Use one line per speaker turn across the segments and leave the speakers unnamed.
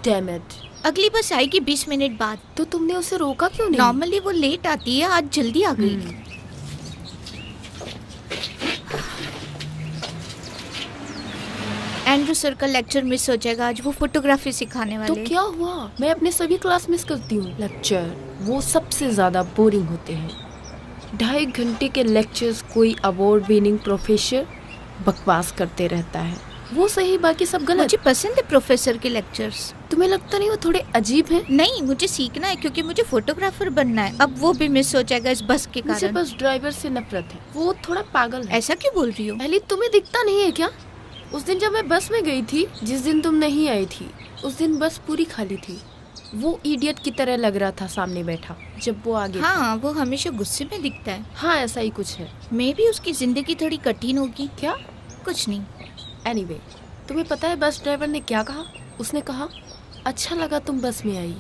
Damn it.
अगली बस आएगी 20 मिनट बाद।
तो तुमने उसे रोका क्यों नहीं?
नॉर्मली वो लेट आती है, आज जल्दी आ गई। एंड्रू सर का लेक्चर मिस हो जाएगा आज, वो फोटोग्राफी सिखाने वाले।
तो क्या हुआ? मैं अपने सभी क्लास मिस करती हूँ। लेक्चर वो सबसे ज्यादा बोरिंग होते हैं। 2.5 घंटे के लेक्चर्स कोई अवार्ड विनिंग प्रोफेसर बकवास करते रहता है। वो सही, बाकी सब गलत।
मुझे पसंद है प्रोफेसर के लेक्चर्स।
तुम्हें लगता नहीं वो थोड़े अजीब हैं?
नहीं, मुझे सीखना है क्योंकि मुझे फोटोग्राफर बनना है। अब वो भी मिस हो जाएगा इस बस के कारण।
मुझे बस ड्राइवर से नफरत है, वो थोड़ा पागल है।
ऐसा क्यों बोल रही हो?
पहले तुम्हें दिखता नहीं है क्या? उस दिन जब मैं बस में गई थी, जिस दिन तुम नहीं आई थी, उस दिन बस पूरी खाली थी। वो इडियट की तरह लग रहा था सामने बैठा जब वो आगे।
हाँ, वो हमेशा गुस्से में दिखता है।
हाँ, ऐसा ही कुछ है।
मे भी उसकी जिंदगी थोड़ी कठिन होगी।
क्या?
कुछ नहीं।
एनीवे, तुम्हें पता है बस ड्राइवर ने क्या कहा? उसने कहा, अच्छा लगा तुम बस में आई।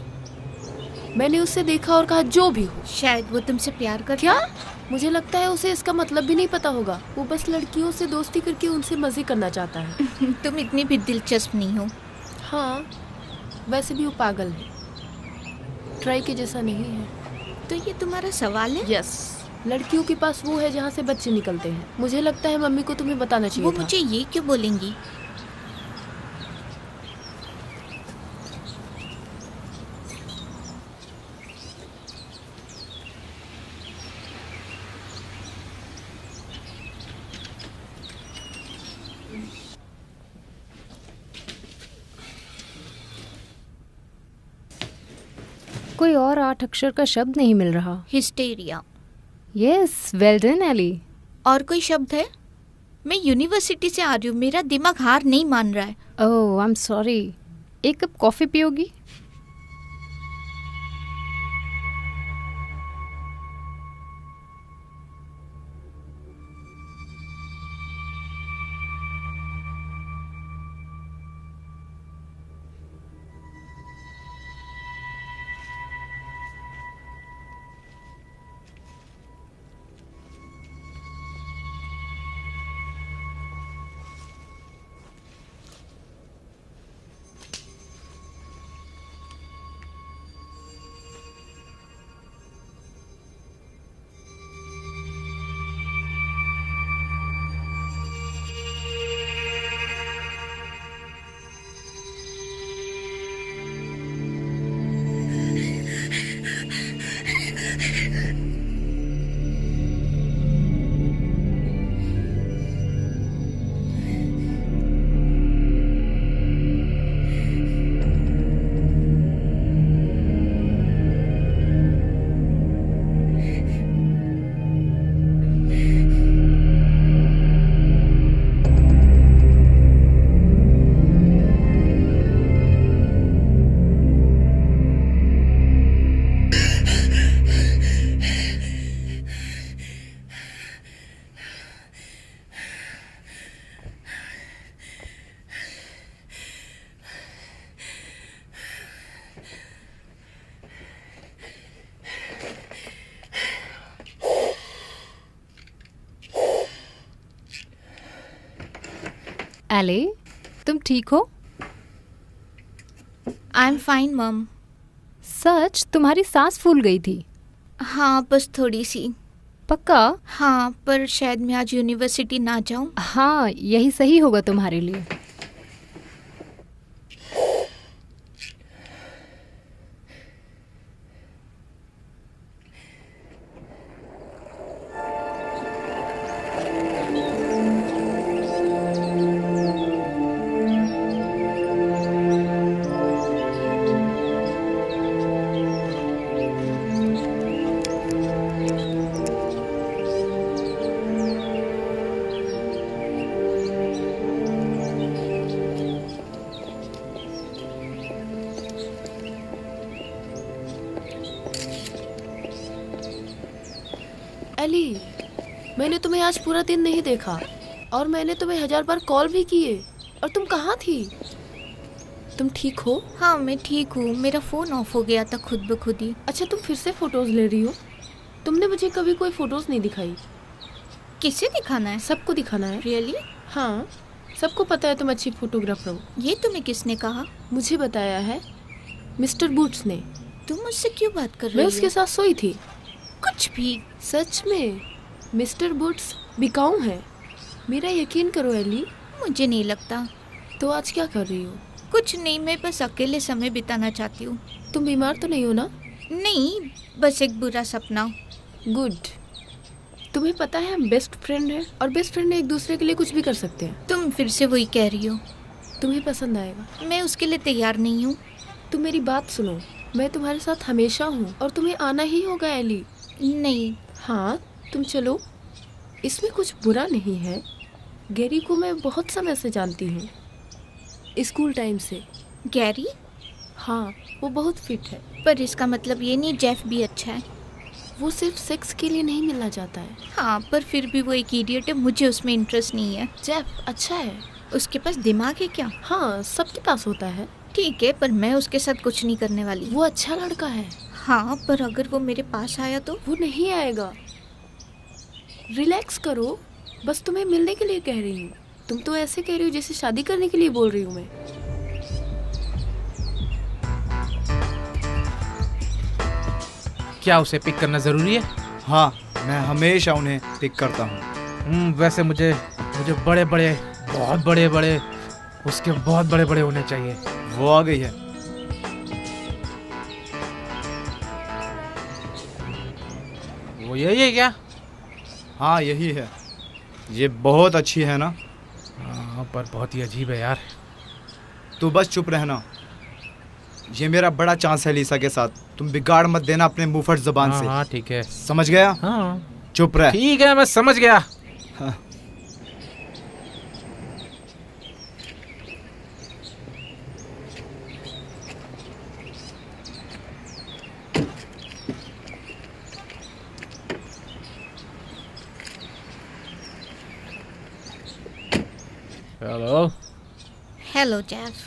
मैंने उससे देखा और कहा, जो भी हो।
शायद वो तुमसे प्यार करता।
क्या? मुझे लगता है उसे इसका मतलब भी नहीं पता होगा। वो बस लड़कियों से दोस्ती करके उनसे मजे करना चाहता है।
तुम इतनी भी दिलचस्प नहीं हो।
हाँ, वैसे भी वो पागल है, ट्राई के जैसा नहीं है।
तो ये तुम्हारा सवाल है?
यस, लड़कियों के पास वो है जहाँ से बच्चे निकलते हैं। मुझे लगता है मम्मी को तुम्हें बताना चाहिए
वो
था।
मुझे ये क्यों बोलेंगी?
कोई और 8 अक्षर का शब्द नहीं मिल रहा।
Hysteria.
Yes, well done Ellie.
और कोई शब्द है? मैं यूनिवर्सिटी से आ रही हूँ, मेरा दिमाग हार नहीं मान रहा है।
ओह, आई एम सॉरी। एक कप कॉफी पियोगी? एले, तुम ठीक हो?
आई एम फाइन मम।
सच, तुम्हारी सांस फूल गई थी।
हाँ, बस थोड़ी सी।
पक्का?
हाँ, पर शायद मैं आज यूनिवर्सिटी ना जाऊँ।
हाँ, यही सही होगा तुम्हारे लिए।
एली, मैंने तुम्हें आज पूरा दिन नहीं देखा और मैंने तुम्हें 1000 बार कॉल भी किए और तुम कहाँ थी? तुम ठीक हो?
हाँ, मैं ठीक हूँ। मेरा फ़ोन ऑफ हो गया था खुद ब खुद ही।
अच्छा, तुम फिर से फोटोज ले रही हो? तुमने मुझे कभी कोई फोटोज नहीं दिखाई।
किसे दिखाना है?
सबको दिखाना है।
रियली?
हाँ, सबको पता है तुम अच्छी फोटोग्राफर हो।
ये तुम्हें किसने कहा?
मुझे बताया है मिस्टर बूट्स ने।
तुम मुझसे क्यों बात कर
मैं
रही
उसके
हो?
साथ सोई थी।
कुछ भी।
सच में मिस्टर बूट्स बिकाऊ है, मेरा यकीन करो एली।
मुझे नहीं लगता।
तो आज क्या कर रही हो?
कुछ नहीं, मैं बस अकेले समय बिताना चाहती हूँ।
तुम बीमार तो नहीं हो ना?
नहीं, बस एक बुरा सपना।
गुड। तुम्हें पता है हम बेस्ट फ्रेंड हैं और बेस्ट फ्रेंड एक दूसरे के लिए कुछ भी कर सकते हैं।
तुम फिर से वही कह रही हो।
तुम्हें पसंद आएगा।
मैं उसके लिए तैयार नहीं हूँ।
तुम मेरी बात सुनो, मैं तुम्हारे साथ हमेशा हूँ और तुम्हें आना ही होगा एली।
नहीं।
हाँ, तुम चलो, इसमें कुछ बुरा नहीं है। गैरी को मैं बहुत समय से जानती हूँ, स्कूल टाइम से।
गैरी?
हाँ, वो बहुत फिट है।
पर इसका मतलब ये नहीं जेफ भी अच्छा है।
वो सिर्फ सेक्स के लिए नहीं मिलना चाहता है।
हाँ, पर फिर भी वो एक इडियट है, मुझे उसमें इंटरेस्ट नहीं है।
जेफ अच्छा है।
उसके पास दिमाग है क्या?
हाँ, सबके पास होता है।
ठीक है, पर मैं उसके साथ कुछ नहीं करने वाली।
वो अच्छा लड़का है।
हाँ, पर अगर वो मेरे पास आया तो?
वो नहीं आएगा। रिलैक्स करो, बस तुम्हें मिलने के लिए कह रही हूँ। तुम तो ऐसे कह रही हो जैसे शादी करने के लिए बोल रही हूँ मैं।
क्या उसे पिक करना जरूरी है?
हाँ, मैं हमेशा उन्हें पिक करता हूँ।
वैसे मुझे बड़े बड़े, बहुत बड़े बड़े, उसके बहुत बड़े बड़े होने चाहिए।
वो आ गई है।
वो यही है क्या?
हाँ, यही है। ये बहुत अच्छी है ना?
हाँ, पर बहुत ही अजीब है यार।
तू बस चुप रहना। ये मेरा बड़ा चांस है लीसा के साथ। तुम बिगाड़ मत देना अपने मुंहफट जबान से।
हाँ ठीक है,
समझ गया?
हाँ
चुप रह।
ठीक है, मैं समझ गया।
हाँ।
हेलो।
Hello Jeff.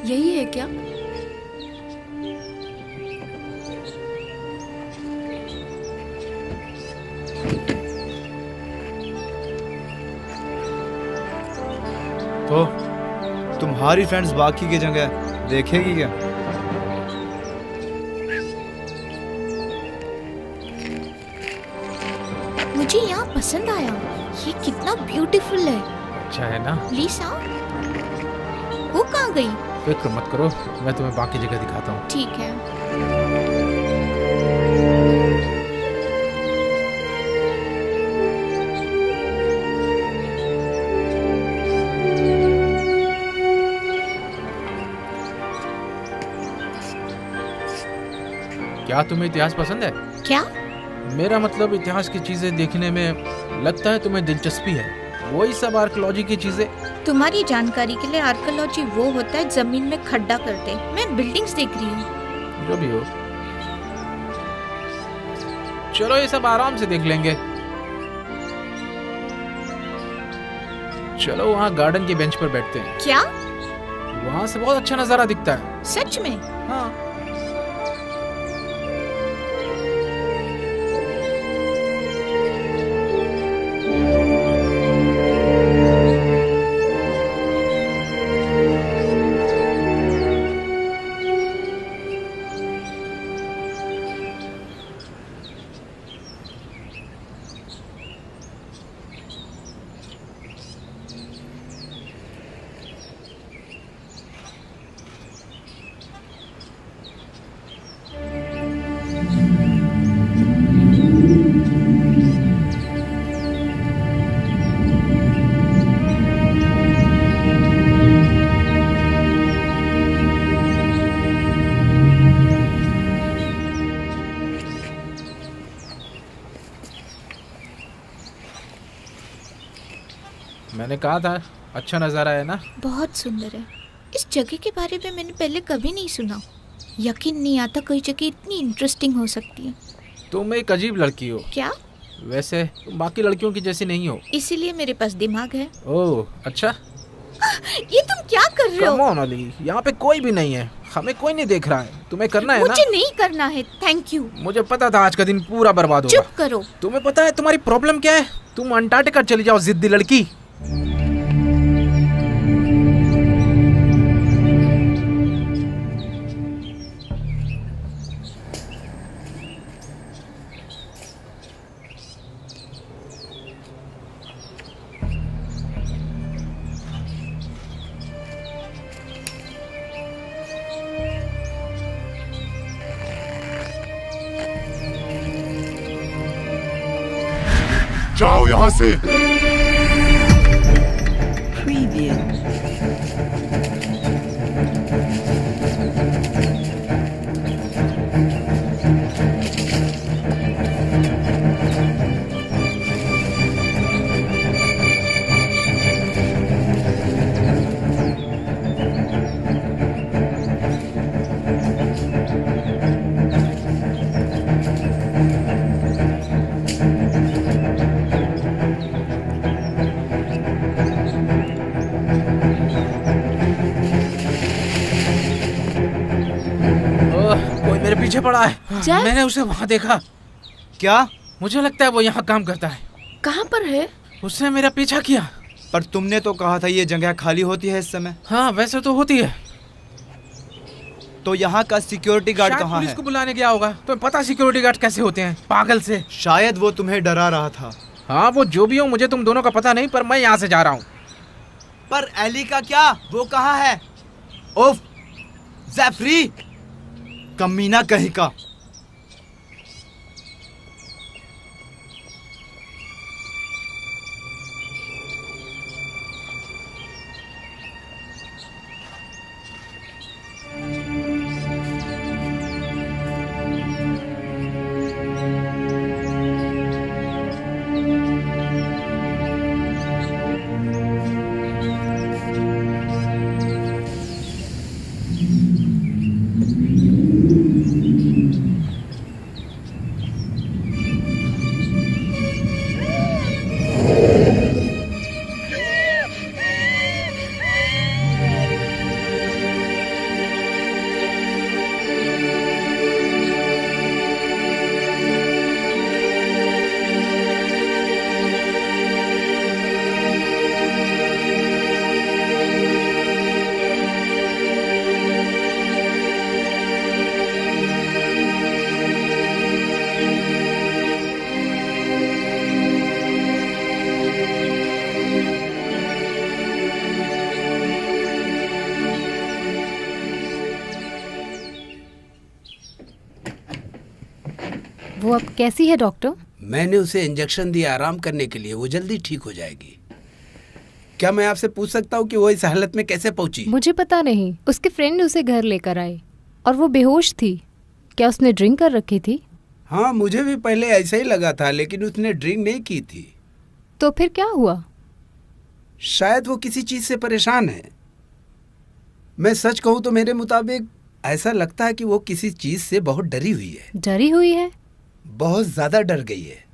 यही है क्या?
तो तुम्हारी फ्रेंड्स बाकी की जगह देखेगी क्या?
मुझे यहाँ पसंद आया। ये कितना ब्यूटीफुल है।
अच्छा है ना?
लीसा, वो कहाँ गई?
फिक्र मत करो, मैं तुम्हें बाकी जगह दिखाता हूँ।
ठीक है।
क्या तुम्हें इतिहास पसंद है?
क्या?
मेरा मतलब इतिहास की चीजें देखने में लगता है तुम्हें दिलचस्पी है। वही सब आर्कियोलॉजी की चीजें।
तुम्हारी जानकारी के लिए आर्कियोलॉजी वो होता है जमीन में खड्डा करते। मैं बिल्डिंग्स देख रही हूँ।
जो भी हो, चलो ये सब आराम से देख लेंगे। चलो वहाँ गार्डन की बेंच पर बैठते हैं।
क्या?
वहाँ से बहुत अच्छा नजारा दिखता है।
सच में?
हाँ। मैंने कहा था अच्छा नज़ारा है ना।
बहुत सुंदर है। इस जगह के बारे में मैंने पहले कभी नहीं सुना। यकीन नहीं आता कोई जगह इतनी इंटरेस्टिंग हो सकती है।
तुम एक अजीब लड़की हो।
क्या?
वैसे तुम बाकी लड़कियों की जैसी नहीं हो।
इसीलिए मेरे पास दिमाग है।
ओह अच्छा।
ये तुम क्या कर रहे हो?
कम ऑन अली, यहाँ पे कोई भी नहीं है, हमें कोई नहीं देख रहा है। तुम्हें करना है ना?
मुझे नहीं करना है, थैंक यू।
मुझे पता था आज का दिन पूरा बर्बाद होगा।
चुप करो।
तुम्हें पता है तुम्हारी प्रॉब्लम क्या है? तुम अंटार्कटिका चली जाओ, जिद्दी लड़की।
जाओ यहाँ से।
Preview.
कोई मेरे पीछे पड़ा है।
जैक?
मैंने उसे वहाँ देखा।
क्या?
मुझे लगता है वो यहाँ काम करता है।
कहाँ पर है?
उसने मेरा पीछा किया।
पर तुमने तो कहा था ये जगह खाली होती है इस समय।
हाँ वैसे तो होती है।
तो यहाँ का सिक्योरिटी गार्ड
शायद
कहाँ
पुलिस
है?
को बुलाने गया होगा। तुम्हें पता सिक्योरिटी गार्ड कैसे होते हैं? पागल से।
शायद वो तुम्हें डरा रहा था।
हाँ वो जो भी हो, मुझे तुम दोनों का पता नहीं, पर मैं यहाँ से जा रहा हूँ।
पर एली का क्या? वो कहाँ है? ओफ, ज़ैफरी, कमीना कहीं का।
वो अब कैसी है डॉक्टर?
मैंने उसे इंजेक्शन दिया आराम करने के लिए, वो जल्दी ठीक हो जाएगी। क्या मैं आपसे पूछ सकता हूँ कि वो इस हालत में कैसे पहुंची?
मुझे पता नहीं। उसके फ्रेंड उसे घर लेकर आए और वो बेहोश थी। क्या उसने ड्रिंक कर रखी थी?
हाँ मुझे भी पहले ऐसा ही लगा था, लेकिन उसने ड्रिंक नहीं की थी।
तो फिर क्या हुआ?
शायद वो किसी चीज से परेशान है। मैं सच कहूं तो मेरे मुताबिक ऐसा लगता है कि वो किसी चीज से बहुत डरी हुई है।
डरी हुई है?
बहुत ज्यादा डर गई है।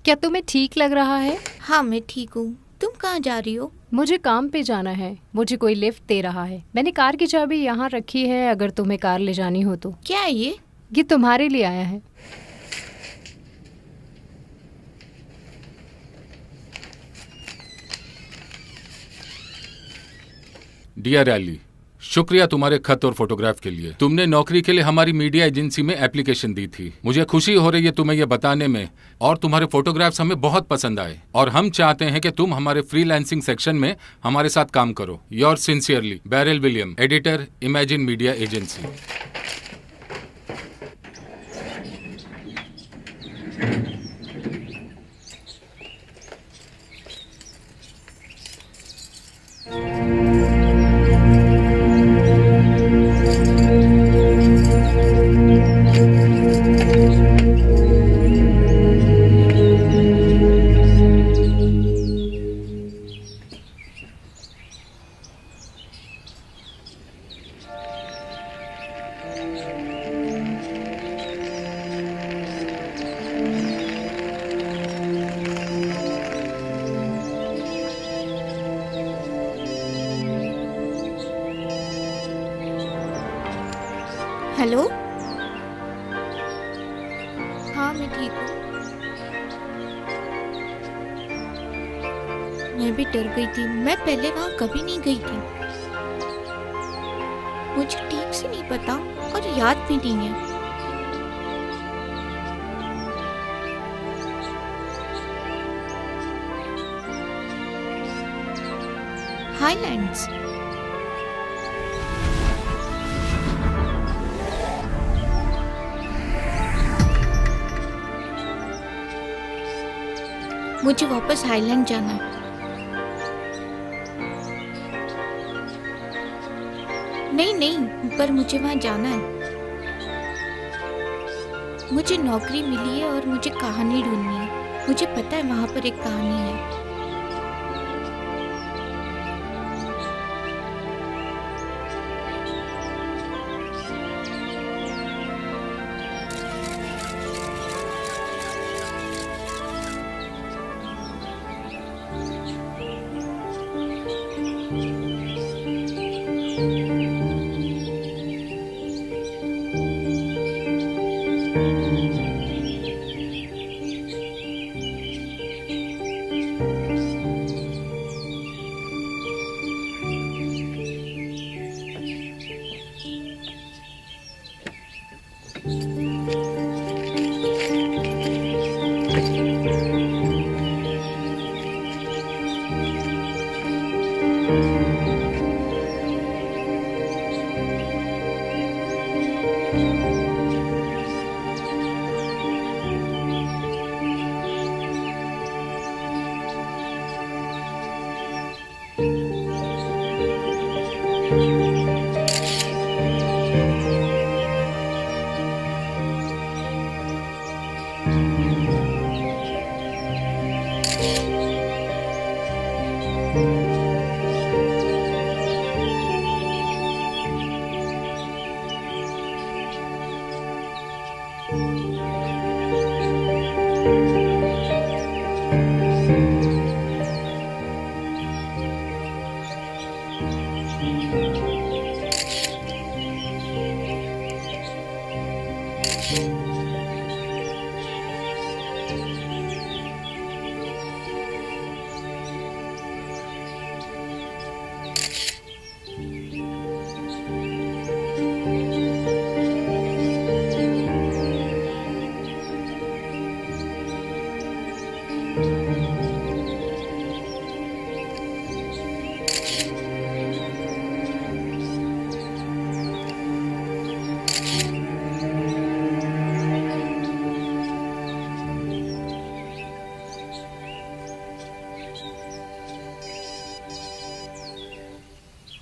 क्या तुम्हें ठीक लग रहा है?
हाँ मैं ठीक हूँ। तुम कहाँ जा रही हो?
मुझे काम पे जाना है। मुझे कोई लिफ्ट दे रहा है। मैंने कार की चाबी यहाँ रखी है, अगर तुम्हें कार ले जानी हो तो।
क्या है ये?
ये तुम्हारे लिए आया है।
डियर एली, शुक्रिया तुम्हारे खत और फोटोग्राफ के लिए। तुमने नौकरी के लिए हमारी मीडिया एजेंसी में एप्लीकेशन दी थी। मुझे खुशी हो रही है तुम्हें यह बताने में, और तुम्हारे फोटोग्राफ्स हमें बहुत पसंद आए और हम चाहते हैं कि तुम हमारे फ्रीलांसिंग सेक्शन में हमारे साथ काम करो। Your sincerely, barrel William, editor, imagine media agency.
Hello. हाँ मैं ठीक हूँ। मैं भी डर गई थी। मैं पहले वहाँ कभी नहीं गई थी। मुझे ठीक से नहीं पता और याद भी नहीं है। हाईलैंड्स। मुझे वापस हाईलैंड जाना है। नहीं नहीं, पर मुझे वहां जाना है। मुझे नौकरी मिली है और मुझे कहानी ढूंढनी है। मुझे पता है वहां पर एक कहानी है।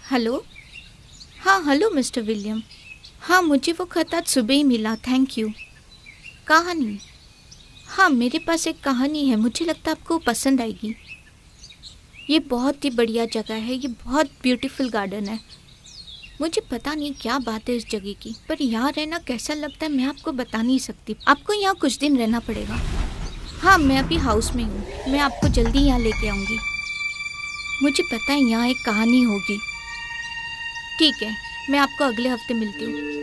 हेलो। हाँ हेलो मिस्टर विलियम। हाँ मुझे वो खत आज सुबह ही मिला, थैंक यू। कहानी, हाँ मेरे पास एक कहानी है, मुझे लगता है आपको पसंद आएगी। ये बहुत ही बढ़िया जगह है, ये बहुत ब्यूटीफुल गार्डन है। मुझे पता नहीं क्या बात है इस जगह की, पर यहाँ रहना कैसा लगता है मैं आपको बता नहीं सकती। आपको यहाँ कुछ दिन रहना पड़ेगा। हाँ मैं अभी हाउस में हूँ, मैं आपको जल्दी यहाँ लेके आऊँगी। मुझे पता है यहाँ एक कहानी होगी। ठीक है, मैं आपको अगले हफ्ते मिलती हूँ।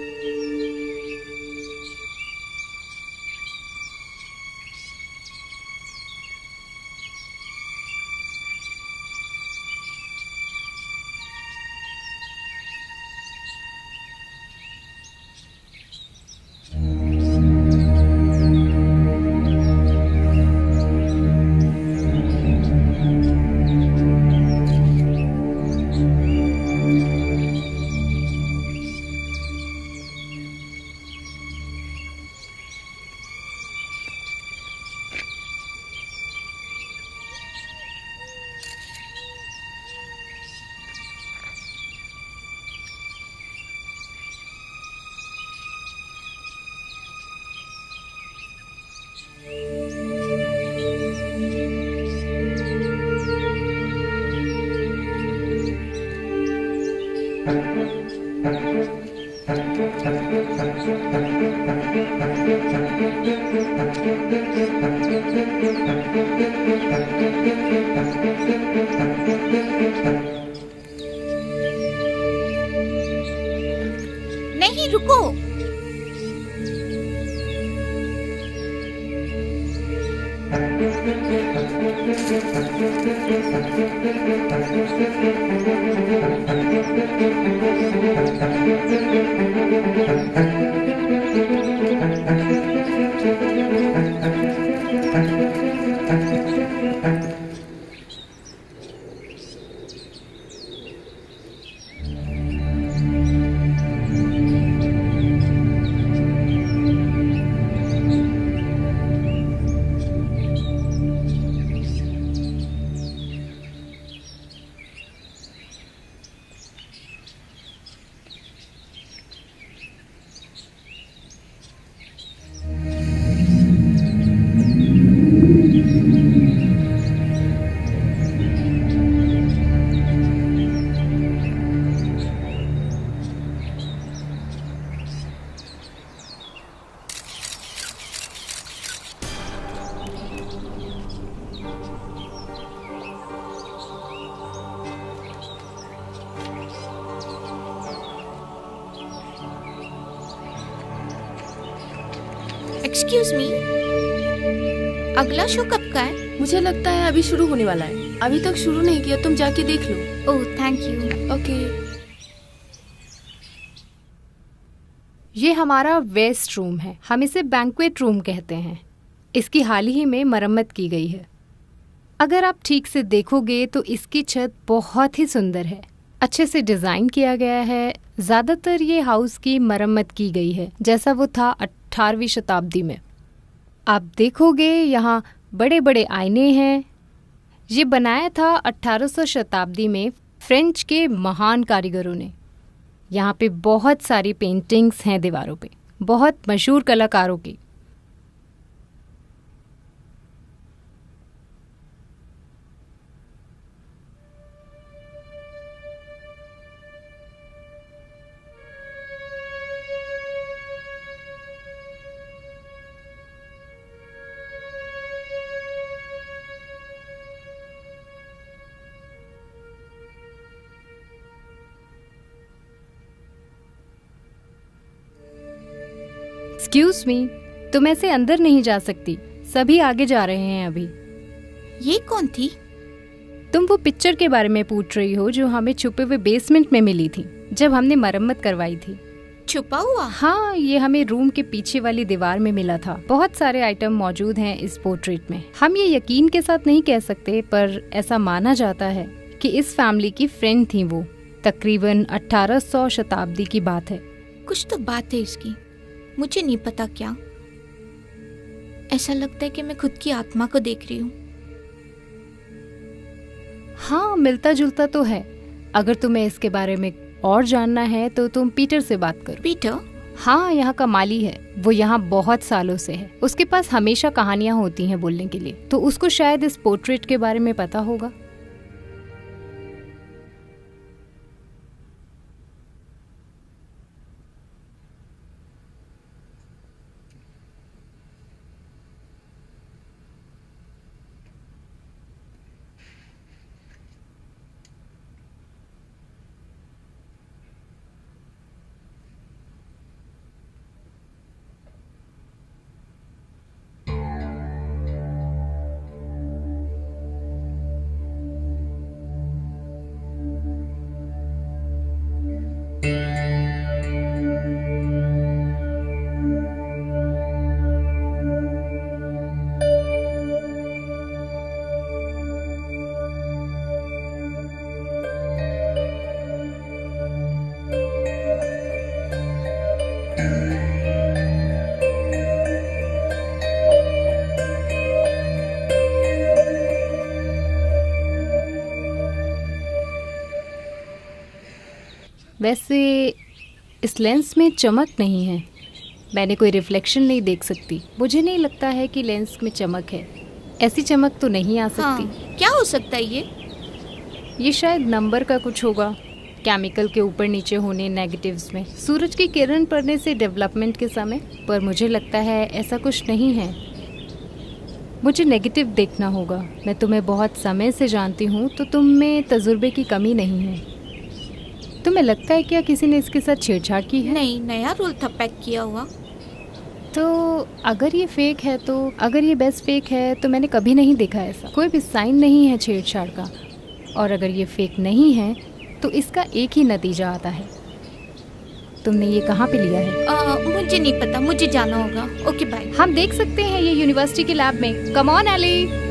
नहीं रुको। एक्सक्यूज मी, अगला शो कब का है?
मुझे लगता है अभी शुरू होने वाला है। अभी तक शुरू नहीं किया, तुम जाके देख लो।
Oh thank you.
ओके।
ये हमारा वेस्ट रूम है, हम इसे बैंक्वेट रूम कहते हैं। इसकी हाल ही में मरम्मत की गई है। अगर आप ठीक से देखोगे तो इसकी छत बहुत ही सुंदर है, अच्छे से डिज़ाइन किया गया है। ज़्यादातर ये हाउस की मरम्मत की गई है जैसा वो था 18वीं शताब्दी में। आप देखोगे यहाँ बड़े बड़े आईने हैं। ये बनाया था 1800 शताब्दी में फ्रेंच के महान कारीगरों ने। यहाँ पे बहुत सारी पेंटिंग्स हैं दीवारों पे, बहुत मशहूर कलाकारों की। एक्सक्यूज मी, तुम ऐसे अंदर नहीं जा सकती, सभी आगे जा रहे हैं अभी।
ये कौन थी?
तुम वो पिक्चर के बारे में पूछ रही हो जो हमें छुपे हुए बेसमेंट में मिली थी जब हमने मरम्मत करवाई थी।
छुपा हुआ?
हाँ, ये हमें रूम के पीछे वाली दीवार में मिला था। बहुत सारे आइटम मौजूद हैं इस पोर्ट्रेट में। हम ये यकीन के साथ नहीं कह सकते, पर ऐसा माना जाता है कि इस फैमिली की फ्रेंड थी वो। तकरीबन 1800 शताब्दी की बात है।
कुछ तो बात है इसकी, मुझे नहीं पता क्या। ऐसा लगता है कि मैं खुद की आत्मा को देख रही हूँ।
हाँ, मिलता जुलता तो है। अगर तुम्हें इसके बारे में और जानना है तो तुम पीटर से बात करो।
पीटर?
हाँ, यहाँ का माली है। वो यहाँ बहुत सालों से है। उसके पास हमेशा कहानियाँ होती हैं बोलने के लिए, तो उसको शायद इस पोर्ट्रेट के बारे में पता होगा। वैसे इस लेंस में चमक नहीं है। मैंने कोई रिफ्लेक्शन नहीं देख सकती। मुझे नहीं लगता है कि लेंस में चमक है। ऐसी चमक तो नहीं आ सकती।
हाँ, क्या हो सकता है
ये शायद नंबर का कुछ होगा। केमिकल के ऊपर नीचे होने नेगेटिव्स में सूरज की किरण पड़ने से डेवलपमेंट के समय, पर मुझे लगता है ऐसा कुछ नहीं है। मुझे नेगेटिव देखना होगा। मैं तुम्हें बहुत समय से जानती हूँ, तो तुम में तजुर्बे की कमी नहीं है। तुम्हें लगता है क्या किसी ने इसके साथ छेड़छाड़ की है?
नहीं, नया रोल था पैक किया हुआ।
तो अगर ये फेक है, अगर ये बेस्ट फेक है तो मैंने कभी नहीं देखा ऐसा। कोई भी साइन नहीं है छेड़छाड़ का। और अगर ये फेक नहीं है तो इसका एक ही नतीजा आता है। तुमने ये कहाँ पे लिया है?
मुझे नहीं पता, मुझे जाना होगा। Okay bye.
हम देख सकते हैं ये यूनिवर्सिटी के लैब में। Come on Ellie.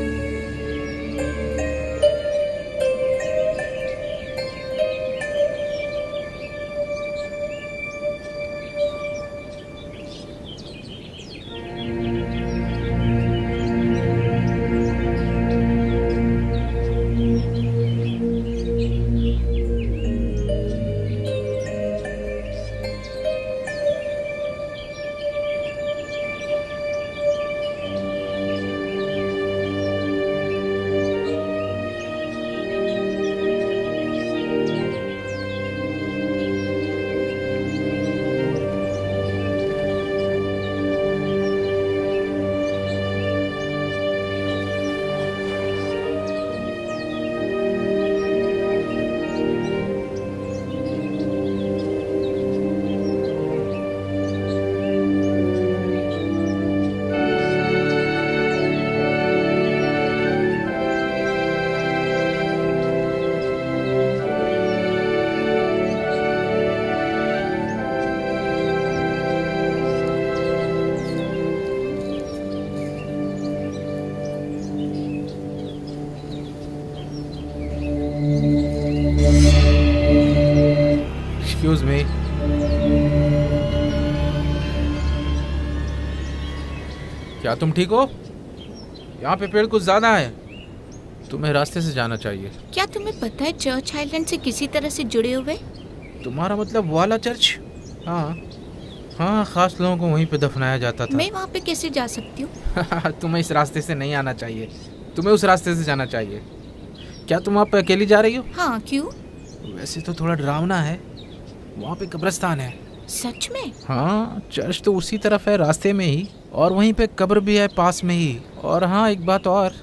Excuse me, क्या तुम ठीक हो? यहाँ पे पेड़ कुछ ज्यादा है। तुम्हें रास्ते से जाना चाहिए।
क्या तुम्हें पता है चर्च आइलैंड से किसी तरह से जुड़े हुए?
तुम्हारा मतलब वो वाला चर्च? हाँ हाँ, खास लोगों को वहीं पे दफनाया जाता था।
मैं वहाँ पे कैसे जा सकती हूँ?
तुम्हें इस रास्ते से नहीं आना चाहिए, तुम्हें उस रास्ते से जाना चाहिए। क्या तुम वहाँ पे अकेली जा रही हो?
हाँ, क्यों?
वैसे तो थोड़ा डरावना है। वहाँ पे कब्रिस्तान है।
सच में?
हाँ, चर्च तो उसी तरफ है, रास्ते में ही, और वहीं पे कब्र भी है पास में ही। और हाँ, एक बात और,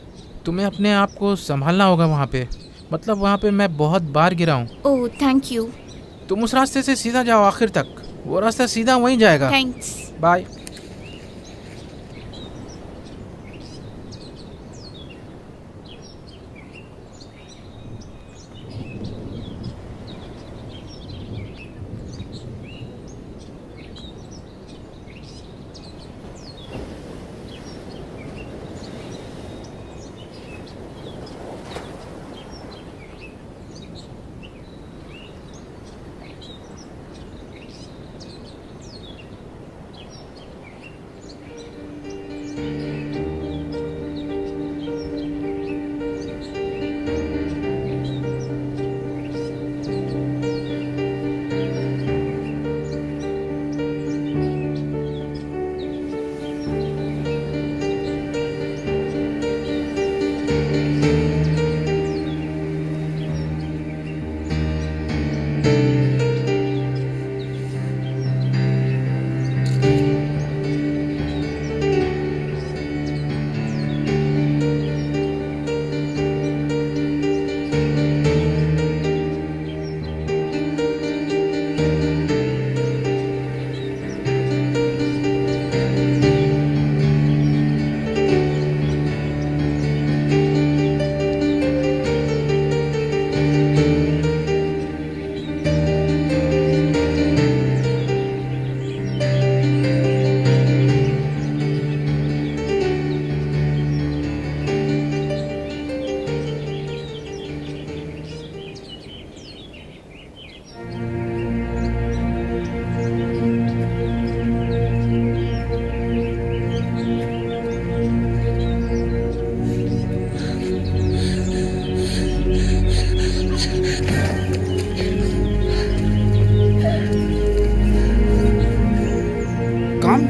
तुम्हें अपने आप को संभालना होगा वहाँ पे। मतलब वहाँ पे मैं बहुत बार गिरा हूँ।
ओह, थैंक यू।
तुम उस रास्ते से सीधा जाओ आखिर तक, वो रास्ता सीधा वहीं जाएगा।
थैंक्स।
बाय।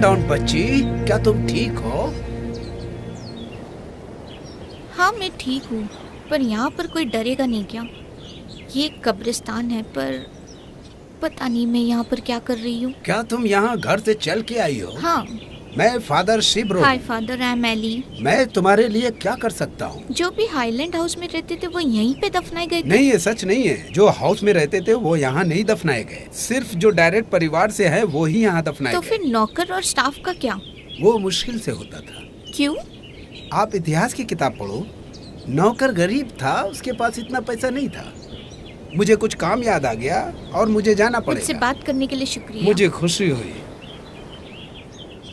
डाउन बच्ची, क्या तुम ठीक हो?
हाँ मैं ठीक हूँ, पर यहाँ पर कोई डरेगा नहीं क्या? ये एक कब्रिस्तान है, पर पता नहीं मैं यहाँ पर क्या कर रही हूँ।
क्या तुम यहाँ घर से चल के आई हो?
हाँ।
मैं फादर शिब्रो।
Hi father, I am Ellie.
मैं तुम्हारे लिए क्या कर सकता हूँ?
जो भी हाईलैंड हाउस में रहते थे वो यहीं पे दफनाए गए थे?
नहीं, ये सच नहीं है। जो हाउस में रहते थे वो यहाँ नहीं दफनाए गए। सिर्फ जो डायरेक्ट परिवार से है वो ही यहाँ दफनाए
तो
गए।
फिर नौकर और स्टाफ का क्या?
वो मुश्किल से होता था।
क्यों?
आप इतिहास की किताब पढ़ो। नौकर गरीब था, उसके पास इतना पैसा नहीं था। मुझे कुछ काम याद आ गया और मुझे जाना
मुझसे
पड़ेगा।
बात करने के लिए शुक्रिया।
मुझे खुशी हुई।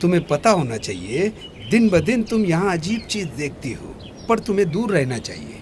तुम्हें पता होना चाहिए, दिन ब दिन तुम यहाँ अजीब चीज देखती हो, पर तुम्हें दूर रहना चाहिए।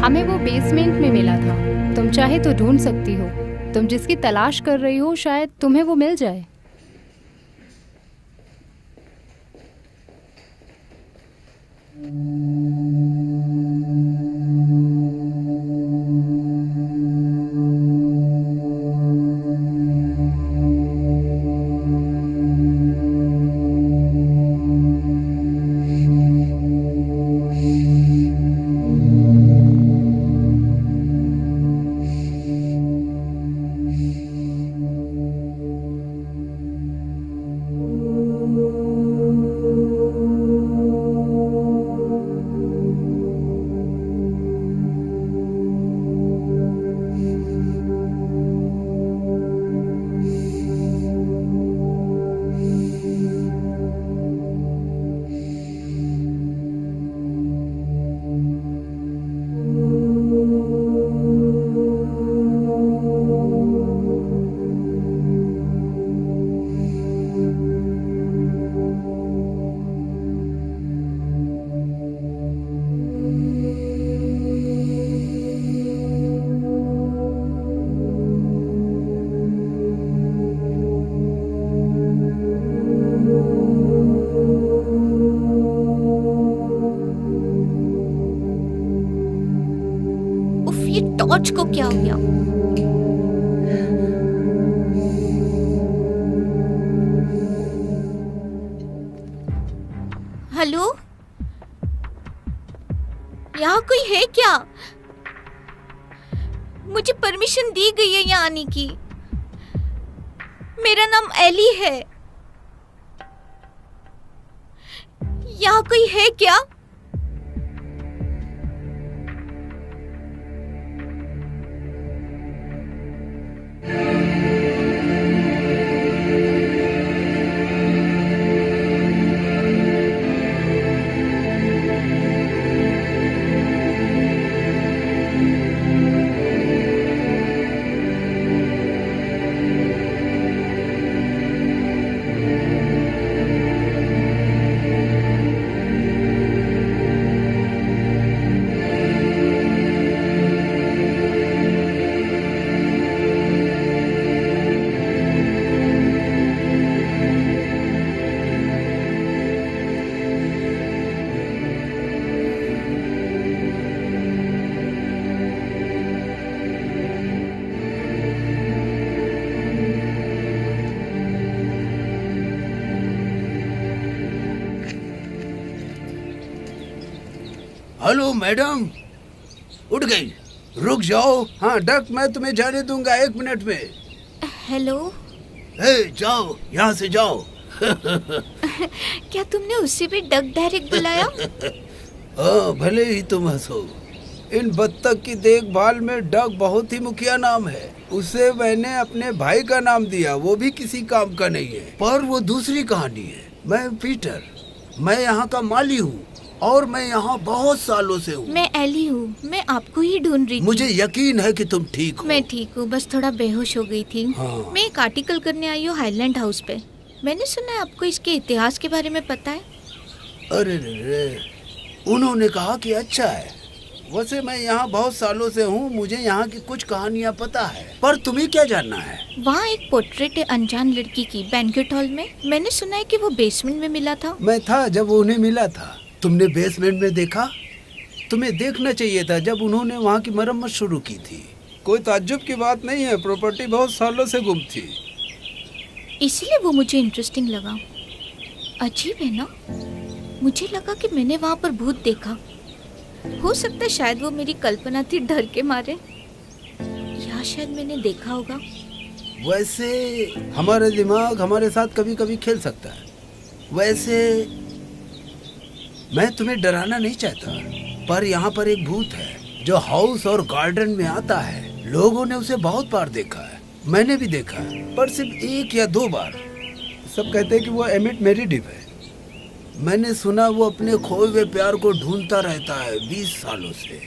हमें वो बेसमेंट में मिला था। तुम चाहे तो ढूंढ सकती हो। तुम जिसकी तलाश कर रही हो शायद तुम्हें वो मिल जाए।
वॉच को क्या हो गया? हेलो, यहाँ कोई है क्या? मुझे परमिशन दी गई है यहाँ आने की। मेरा नाम एली है। यहाँ कोई है क्या?
हेलो मैडम, उठ गई? रुक जाओ। हाँ डक, मैं तुम्हें जाने दूंगा 1 मिनट में।
हेलो।
जाओ, यहाँ से जाओ।
क्या तुमने उसी पे डक डायरेक्ट बुलाया?
भले ही तुम हंसो। इन बत्तख की देखभाल में डक बहुत ही मुखिया नाम है। उसे मैंने अपने भाई का नाम दिया, वो भी किसी काम का नहीं है, पर वो दूसरी कहानी है। मैं पीटर, मैं यहाँ का माली हूँ और मैं यहाँ बहुत सालों से हूँ।
मैं एली हूँ, मैं आपको ही ढूंढ रही थी।
मुझे यकीन है कि तुम ठीक हो।
मैं ठीक हूँ, बस थोड़ा बेहोश हो गई थी।
हाँ।
मैं एक आर्टिकल करने आई हूँ हाईलैंड हाउस पे। मैंने सुना है आपको इसके इतिहास के बारे में पता है।
अरे रे, उन्होंने कहा कि अच्छा है। वैसे मैं यहाँ बहुत सालों से हूँ, मुझे यहाँ की कुछ कहानियाँ पता है, पर तुम्हें क्या जानना है?
वहाँ एक पोर्ट्रेट है अनजान लड़की की बैंक्वेट हॉल में। मैंने सुना है कि वो बेसमेंट में मिला था।
मैं था जब उन्हें मिला था। तुमने बेसमेंट में देखा? तुम्हें देखना चाहिए था जब उन्होंने वहाँ की मरम्मत शुरू की थी। कोई ताज्जुब की बात नहीं है, प्रॉपर्टी बहुत सालों से गुम थी,
इसीलिए वो मुझे इंटरेस्टिंग लगा। अजीब है ना, मुझे लगा कि मैंने वहाँ पर भूत देखा। हो सकता है शायद वो मेरी कल्पना थी डर के मारे, या शायद मैंने देखा होगा।
वैसे हमारा दिमाग हमारे साथ कभी कभी खेल सकता है। वैसे मैं तुम्हें डराना नहीं चाहता, पर यहाँ पर एक भूत है जो हाउस और गार्डन में आता है। लोगों ने उसे बहुत बार देखा है, मैंने भी देखा है, पर सिर्फ 1 या 2 बार। सब कहते हैं कि वो एमिट मेरिडिव है। मैंने सुना वो अपने खोए हुए प्यार को ढूंढता रहता है 20 सालों से।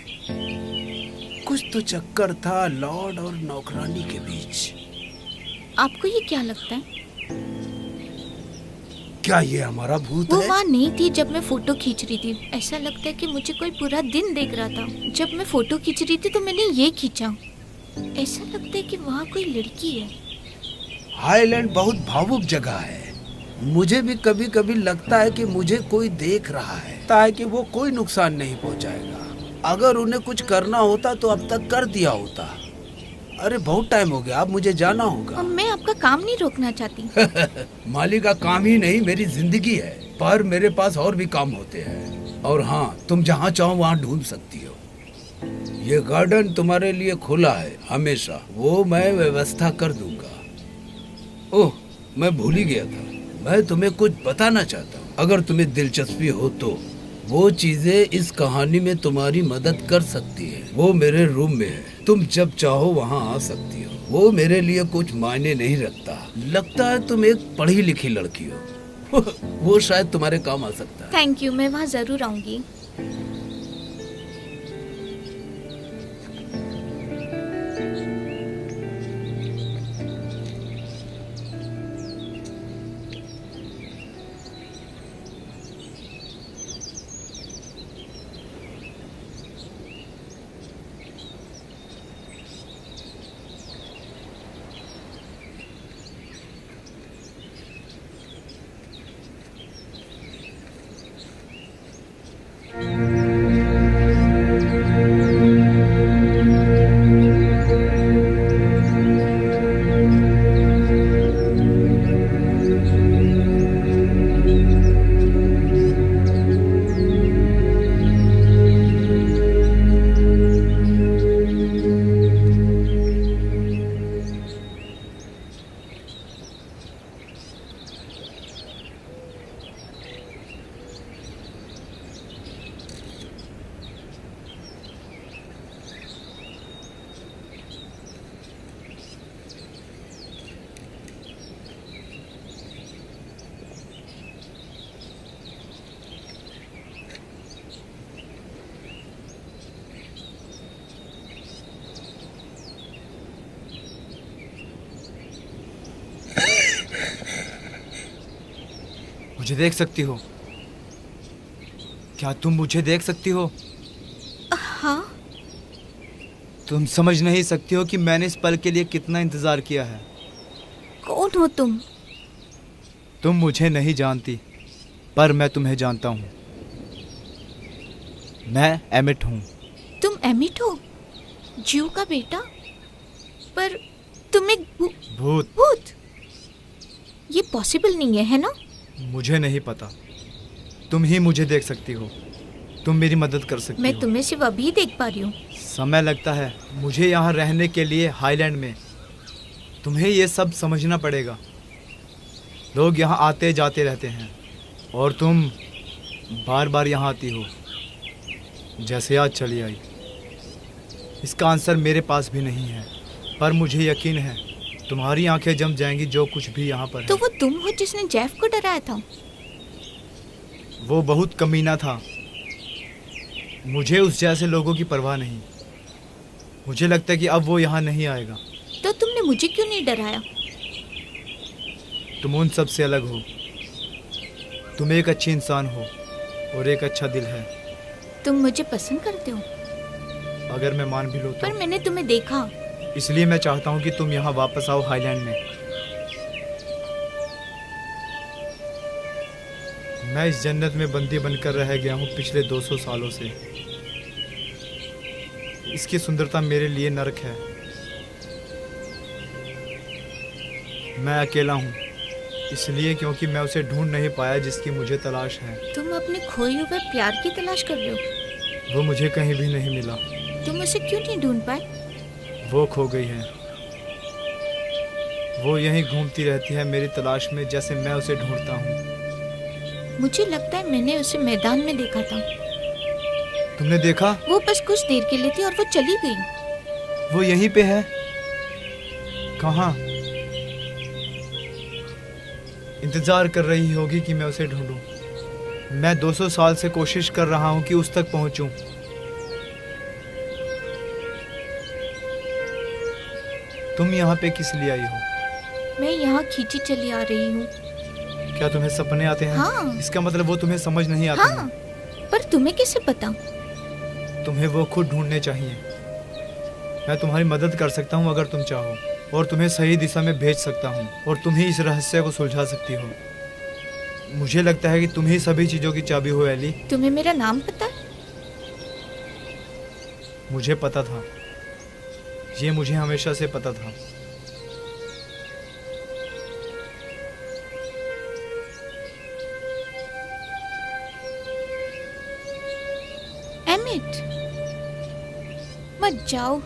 कुछ तो चक्कर था लॉर्ड और नौकरानी के बीच।
आपको ये क्या लगता है?
क्या ये हमारा भूत
वो
है?
वहाँ नहीं थी जब मैं फोटो खींच रही थी। ऐसा लगता है कि मुझे कोई पूरा दिन देख रहा था। जब मैं फोटो खींच रही थी तो मैंने ये खींचा। ऐसा लगता है कि वहाँ कोई लड़की है।
हाईलैंड बहुत भावुक जगह है। मुझे भी कभी कभी लगता है कि मुझे कोई देख रहा है, ताकि वो कोई नुकसान नहीं पहुंचाएगा। अगर उन्हें कुछ करना होता तो अब तक कर दिया होता। अरे बहुत टाइम हो गया, अब मुझे जाना होगा।
अब मैं आपका काम नहीं रोकना चाहती।
माली का काम ही नहीं, मेरी जिंदगी है, पर मेरे पास और भी काम होते हैं। और हाँ, तुम जहाँ चाहो वहाँ ढूंढ सकती हो। ये गार्डन तुम्हारे लिए खुला है हमेशा, वो मैं व्यवस्था कर दूंगा। ओह, मैं भूल ही गया था, मैं तुम्हें कुछ बताना चाहता हूँ। अगर तुम्हें दिलचस्पी हो तो वो चीजें इस कहानी में तुम्हारी मदद कर सकती है। वो मेरे रूम में है, तुम जब चाहो वहाँ आ सकती हो। वो मेरे लिए कुछ मायने नहीं रखता। लगता है तुम एक पढ़ी लिखी लड़की हो। वो शायद तुम्हारे काम आ सकता है।
थैंक यू, मैं वहाँ जरूर आऊंगी।
मुझे देख सकती हो? क्या तुम मुझे देख सकती हो?
हाँ।
तुम समझ नहीं सकती हो कि मैंने इस पल के लिए कितना इंतजार किया है।
कौन हो तुम?
तुम मुझे नहीं जानती, पर मैं तुम्हें जानता हूँ। मैं एमिट हूँ।
तुम एमिट हो? ज्यू का बेटा? पर तुम एक
भूत।
भूत? ये पॉसिबल नहीं है ना?
मुझे नहीं पता, तुम ही मुझे देख सकती हो। तुम मेरी मदद कर सकती हो।
मैं तुम्हें सिर्फ अभी देख पा रही हूँ।
समय लगता है मुझे यहाँ रहने के लिए हाईलैंड में। तुम्हें ये सब समझना पड़ेगा। लोग यहाँ आते जाते रहते हैं और तुम बार बार यहाँ आती हो, जैसे आज चली आई। इसका आंसर मेरे पास भी नहीं है, पर मुझे यकीन है तुम्हारी आंखें जम जाएंगी जो कुछ भी यहाँ पर है।
तो वो तुम हो जिसने जेफ को डराया था?
वो बहुत कमीना था। मुझे उस जैसे लोगों की परवाह नहीं। मुझे लगता है कि अब वो यहाँ नहीं आएगा।
तो तुमने मुझे क्यों नहीं डराया?
तुम उन सब से अलग हो। तुम एक अच्छी इंसान हो और एक अच्छा दिल है।
तुम मुझे पसंद करते हो?
अगर मैं मान भी लूं तो।
पर मैंने तुम्हें देखा।
इसलिए मैं चाहता हूँ कि तुम यहाँ वापस आओ हाईलैंड में। मैं इस जन्नत में बंदी बनकर रह गया हूँ पिछले 200 सालों से। इसकी सुंदरता मेरे लिए नरक है। मैं अकेला हूँ, इसलिए क्योंकि मैं उसे ढूंढ नहीं पाया जिसकी मुझे तलाश है।
तुम अपने खोए हुए प्यार की तलाश कर रहे हो?
वो मुझे कहीं भी नहीं मिला।
तुम उसे क्यों नहीं ढूंढ पाए?
वो खो गई है। वो यहीं घूमती रहती है मेरी तलाश में, जैसे मैं उसे ढूंढता हूँ।
मुझे लगता है मैंने उसे मैदान में देखा था।
तुमने देखा?
वो बस कुछ देर के लिए थी और वो चली गई।
वो यहीं पे है। कहाँ? इंतजार कर रही होगी कि मैं उसे ढूंढूं। मैं 200 साल से कोशिश कर रहा हूँ कि उस तक पहुँचूं। तुम यहाँ पे किस लिए आई हो?
मैं यहाँ खींची चली आ रही हूँ।
क्या तुम्हें सपने आते हैं?
हाँ।
इसका मतलब वो तुम्हें समझ नहीं आते
हाँ,
हैं।
पर तुम्हें कैसे पता?
तुम्हें वो खुद ढूंढने चाहिए। मैं तुम्हारी मदद कर सकता हूँ अगर तुम चाहो, और तुम्हें सही दिशा में भेज सकता हूँ, और तुम ही इस रहस्य को सुलझा सकती हो। मुझे लगता है कि तुम ही सभी चीजों की चाबी हो एली।
तुम्हें मेरा नाम पता है?
मुझे पता था। ये मुझे हमेशा से पता था।
एमिट, मत जाओ।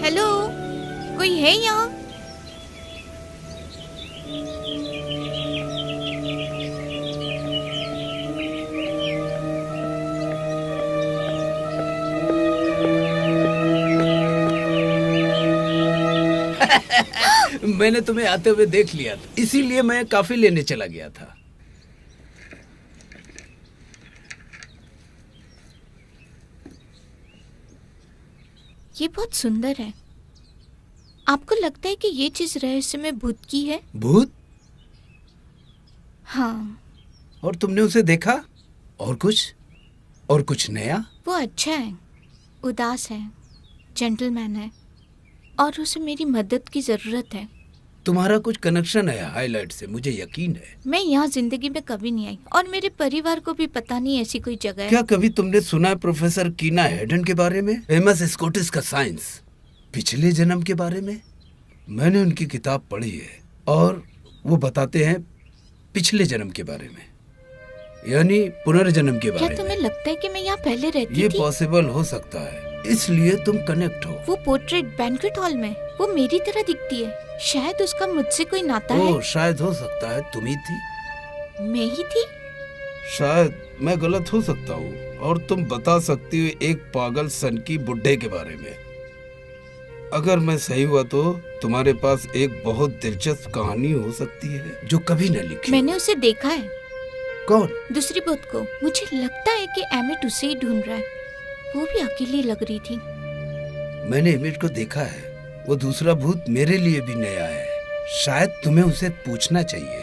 हेलो, कोई है यहाँ?
मैंने तुम्हें आते हुए देख लिया था, इसीलिए मैं कॉफी लेने चला गया था।
ये बहुत सुंदर है। आपको लगता है कि ये चीज रहस्यमय भूत की है?
भूत?
हाँ।
और तुमने उसे देखा? और कुछ नया?
वो अच्छा है, उदास है, जेंटलमैन है और उसे मेरी मदद की जरूरत है।
तुम्हारा कुछ कनेक्शन है हाईलाइट से, मुझे यकीन है।
मैं यहाँ जिंदगी में कभी नहीं आई और मेरे परिवार को भी पता नहीं ऐसी कोई जगह है।
क्या कभी तुमने सुना है प्रोफेसर कीना हेडन के बारे में? फेमस स्कॉटिश का साइंस, पिछले जन्म के बारे में। मैंने उनकी किताब पढ़ी है और वो बताते हैं पिछले जन्म के बारे में, यानी पुनर्जन्म के बारे में।
क्या तुम्हें लगता है कि मैं यहाँ पहले रहती थी?
ये पॉसिबल हो सकता है, इसलिए तुम कनेक्ट हो।
वो पोर्ट्रेट बैंक्वेट हॉल में, वो मेरी तरह दिखती है। शायद उसका मुझसे कोई नाता है।
शायद हो सकता है तुम ही थी।
मैं ही थी?
शायद मैं गलत हो सकता हूँ और तुम बता सकती हो एक पागल सन की बुड्ढे के बारे में। अगर मैं सही हुआ तो तुम्हारे पास एक बहुत दिलचस्प कहानी हो सकती है जो कभी न लिखी।
मैंने उसे देखा है।
कौन?
दूसरी भूत को। मुझे लगता है कि एमिट उसे ही ढूंढ रहा है। वो भी अकेली लग रही थी।
मैंने एमिट को देखा है। वो दूसरा भूत मेरे लिए भी नया है। शायद तुम्हें उसे पूछना चाहिए।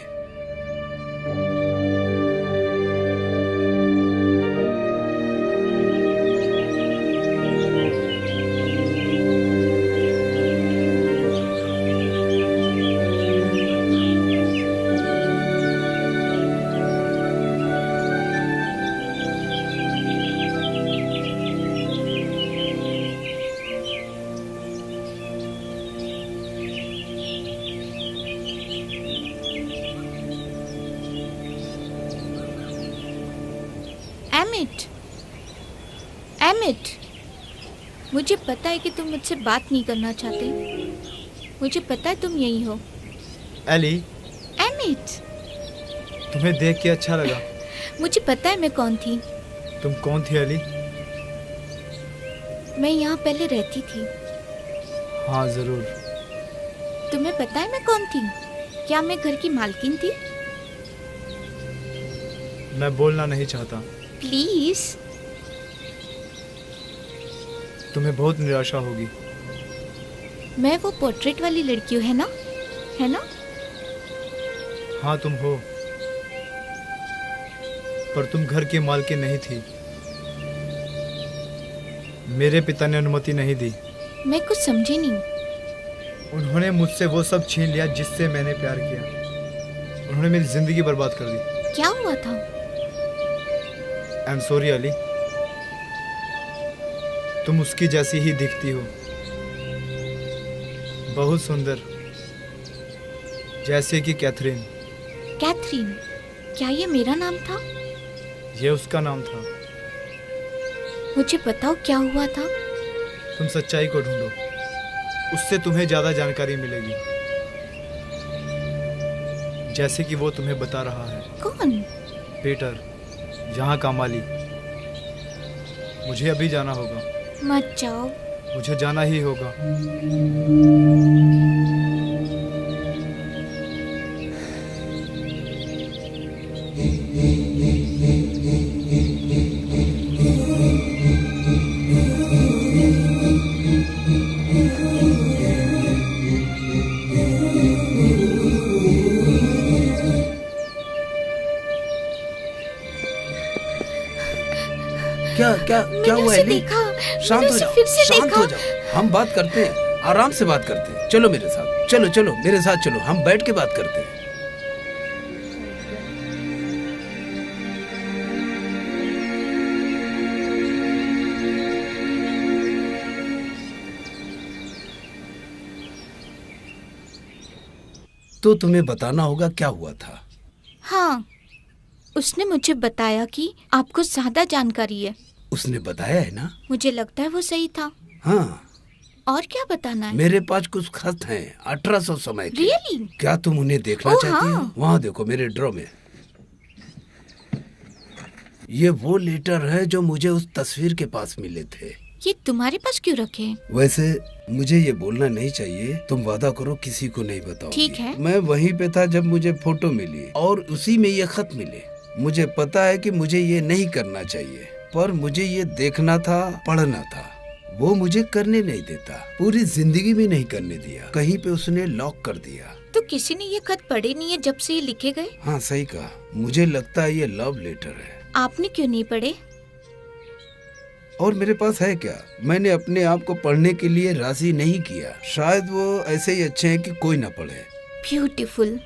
एमिट, मुझे पता है कि तुम मुझसे बात नहीं करना चाहते। मुझे पता है तुम यही हो।
एली।
एमिट,
तुम्हें देख के अच्छा लगा।
मुझे पता है मैं कौन थी।
तुम कौन थी एली?
मैं यहाँ पहले रहती थी।
हाँ जरूर।
तुम्हें पता है मैं कौन थी? क्या मैं घर की मालकिन थी?
मैं बोलना नहीं चाहता।
प्लीज।
तुम्हें बहुत निराशा होगी।
मैं वो पोर्ट्रेट वाली लड़की हूँ, है ना? है ना?
हाँ तुम हो, पर तुम घर की मालकिन नहीं थी। मेरे पिता ने अनुमति नहीं दी।
मैं कुछ समझी नहीं।
उन्होंने मुझसे वो सब छीन लिया जिससे मैंने प्यार किया। उन्होंने मेरी जिंदगी बर्बाद कर दी।
क्या हुआ था?
I am sorry Ali. तुम उसकी जैसी ही दिखती हो, बहुत सुंदर, जैसे कि कैथरीन।
कैथरीन? क्या ये मेरा नाम था?
ये उसका नाम था।
मुझे बताओ क्या हुआ था?
तुम सच्चाई को ढूंढो, उससे तुम्हें ज्यादा जानकारी मिलेगी, जैसे कि वो तुम्हें बता रहा है।
कौन?
पीटर, यहाँ का माली। मुझे अभी जाना होगा।
मत जाओ।
मुझे जाना ही होगा।
क्या हुआ एली? शांत हो जाओ, शांत हो जाओ। हम बात करते हैं, आराम से बात करते हैं। चलो मेरे साथ, चलो मेरे साथ चलो, हम बैठ के बात करते हैं। तो तुम्हें बताना होगा क्या हुआ था।
हाँ, उसने मुझे बताया कि आपको ज्यादा जानकारी है।
उसने बताया है ना?
मुझे लगता है वो सही था।
हाँ।
और क्या बताना है?
मेरे पास कुछ खत हैं 1800 समय के।
Really?
क्या तुम उन्हें देखना चाहती हो?
हाँ।
वहाँ देखो मेरे ड्रॉ में। ये वो लेटर है जो मुझे उस तस्वीर के पास मिले थे।
ये तुम्हारे पास क्यों रखे हैं?
वैसे मुझे ये बोलना नहीं चाहिए, तुम वादा करो किसी को नहीं बताओ।
ठीक है।
मैं वहीं पे था जब मुझे फोटो मिली और उसी में ये खत मिले। मुझे पता है कि मुझे ये नहीं करना चाहिए, पर मुझे ये देखना था, पढ़ना था। वो मुझे करने नहीं देता, पूरी जिंदगी में नहीं करने दिया। कहीं पे उसने लॉक कर दिया।
तो किसी ने ये खत पढ़े नहीं है जब से ये लिखे गए?
हाँ सही कहा, मुझे लगता है ये लव लेटर है।
आपने क्यों नहीं पढ़े?
और मेरे पास है क्या? मैंने अपने आप को पढ़ने के लिए राजी नहीं किया। शायद वो ऐसे ही अच्छे हैं कि कोई ना पढ़े।
ब्यूटीफुल।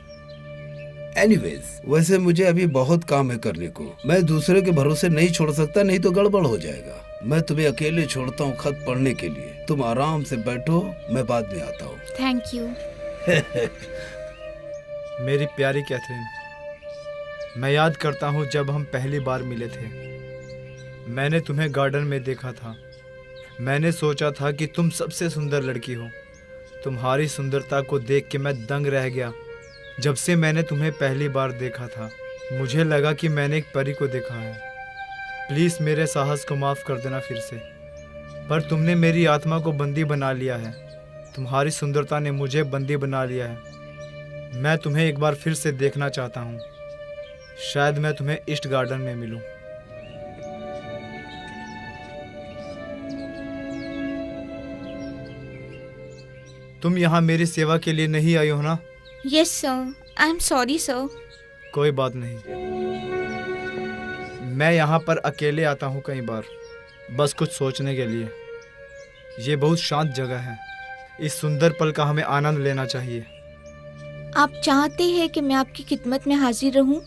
एनीवेज, वैसे मुझे अभी बहुत काम है करने को। मैं दूसरे के भरोसे नहीं छोड़ सकता, नहीं तो गड़बड़ हो जाएगा। मैं तुम्हें अकेले छोड़ता हूँ खत पढ़ने के लिए। तुम आराम से बैठो, मैं बाद में आता हूँ।
Thank you.
मेरी प्यारी कैथरीन, मैं याद करता हूँ जब हम पहली बार मिले थे। मैंने तुम्हें गार्डन में देखा था। मैंने सोचा था कि तुम सबसे सुंदर लड़की हो। तुम्हारी सुंदरता को देख के मैं दंग रह गया। जब से मैंने तुम्हें पहली बार देखा था, मुझे लगा कि मैंने एक परी को देखा है। प्लीज़ मेरे साहस को माफ़ कर देना फिर से, पर तुमने मेरी आत्मा को बंदी बना लिया है। तुम्हारी सुंदरता ने मुझे बंदी बना लिया है। मैं तुम्हें एक बार फिर से देखना चाहता हूँ। शायद मैं तुम्हें ईस्ट गार्डन में मिलूं। तुम यहाँ मेरी सेवा के लिए नहीं आई हो ना?
Yes sir, I am sorry sir.
कोई बात नहीं, मैं यहाँ पर अकेले आता हूँ कई बार, बस कुछ सोचने के लिए। ये बहुत शांत जगह है। इस सुंदर पल का हमें आनंद लेना चाहिए।
आप चाहते हैं कि मैं आपकी खिदमत में हाजिर रहूं?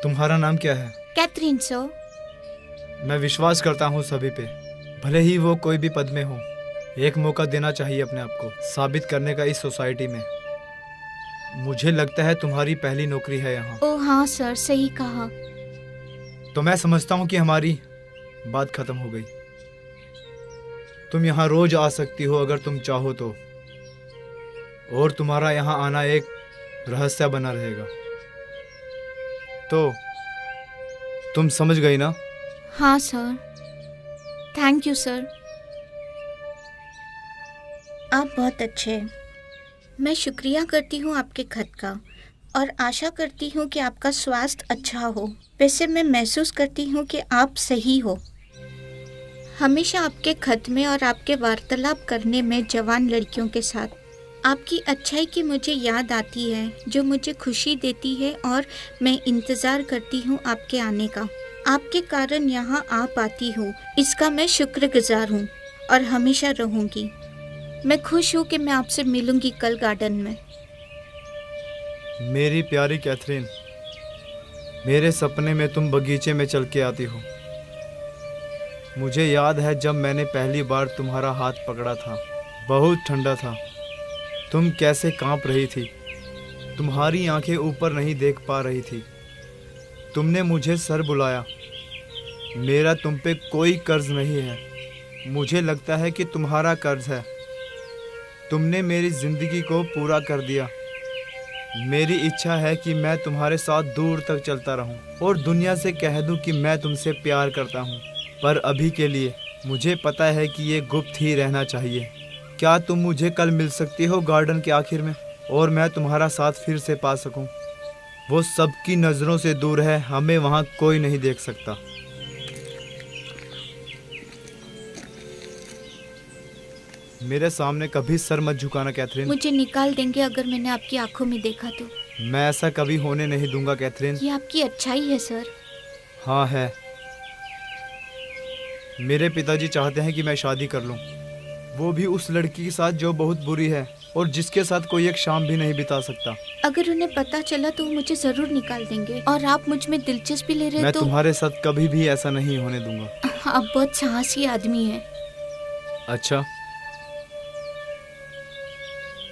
तुम्हारा नाम क्या है?
Catherine sir.
मैं विश्वास करता हूँ सभी पे, भले ही वो कोई भी पद में हो। एक मौका देना चाहिए अपने आप को साबित करने का इस सोसाइटी में। मुझे लगता है तुम्हारी पहली नौकरी है यहाँ।
ओह हाँ सर, सही कहा।
तो मैं समझता हूँ कि हमारी बात खत्म हो गई। तुम यहाँ रोज आ सकती हो अगर तुम चाहो तो, और तुम्हारा यहाँ आना एक रहस्य बना रहेगा। तो तुम समझ गई ना?
हाँ सर। Thank you sir. आप बहुत अच्छे हैं। मैं शुक्रिया करती हूँ आपके खत का और आशा करती हूँ कि आपका स्वास्थ्य अच्छा हो। वैसे मैं महसूस करती हूँ कि आप सही हो। हमेशा आपके खत में और आपके वार्तालाप करने में जवान लड़कियों के साथ आपकी अच्छाई की मुझे याद आती है, जो मुझे खुशी देती है और मैं इंतज़ार करती हूँ आपके आने का। आपके कारण यहाँ आ पाती हूँ, इसका मैं शुक्रगुजार हूँ और हमेशा रहूँगी। मैं खुश हूँ कि मैं आपसे मिलूँगी कल गार्डन में।
मेरी प्यारी कैथरीन, मेरे सपने में तुम बगीचे में चल के आती हो। मुझे याद है जब मैंने पहली बार तुम्हारा हाथ पकड़ा था, बहुत ठंडा था। तुम कैसे कांप रही थी, तुम्हारी आंखें ऊपर नहीं देख पा रही थी। तुमने मुझे सर बुलाया। मेरा तुम पे कोई कर्ज नहीं है, मुझे लगता है कि तुम्हारा कर्ज है। तुमने मेरी जिंदगी को पूरा कर दिया। मेरी इच्छा है कि मैं तुम्हारे साथ दूर तक चलता रहूं और दुनिया से कह दूं कि मैं तुमसे प्यार करता हूं, पर अभी के लिए मुझे पता है कि ये गुप्त ही रहना चाहिए। क्या तुम मुझे कल मिल सकती हो गार्डन के आखिर में, और मैं तुम्हारा साथ फिर से पा सकूं? वो सबकी नज़रों से दूर है, हमें वहाँ कोई नहीं देख सकता। मेरे सामने कभी सर मत झुकाना कैथरीन।
मुझे निकाल देंगे अगर मैंने आपकी आंखों में देखा तो।
मैं ऐसा कभी होने नहीं दूंगा कैथरीन।
ये आपकी अच्छाई है सर।
हाँ है। मेरे पिताजी चाहते हैं कि मैं शादी कर लूं, वो भी उस लड़की के साथ जो बहुत बुरी है और जिसके साथ कोई एक शाम भी नहीं बिता सकता।
अगर उन्हें पता चला तो वो मुझे जरूर निकाल देंगे। और आप मुझ में दिलचस्पी ले रहे
मैं
तो
तुम्हारे साथ कभी भी ऐसा नहीं होने दूंगा।
आप बहुत साहसी आदमी हैं।
अच्छा,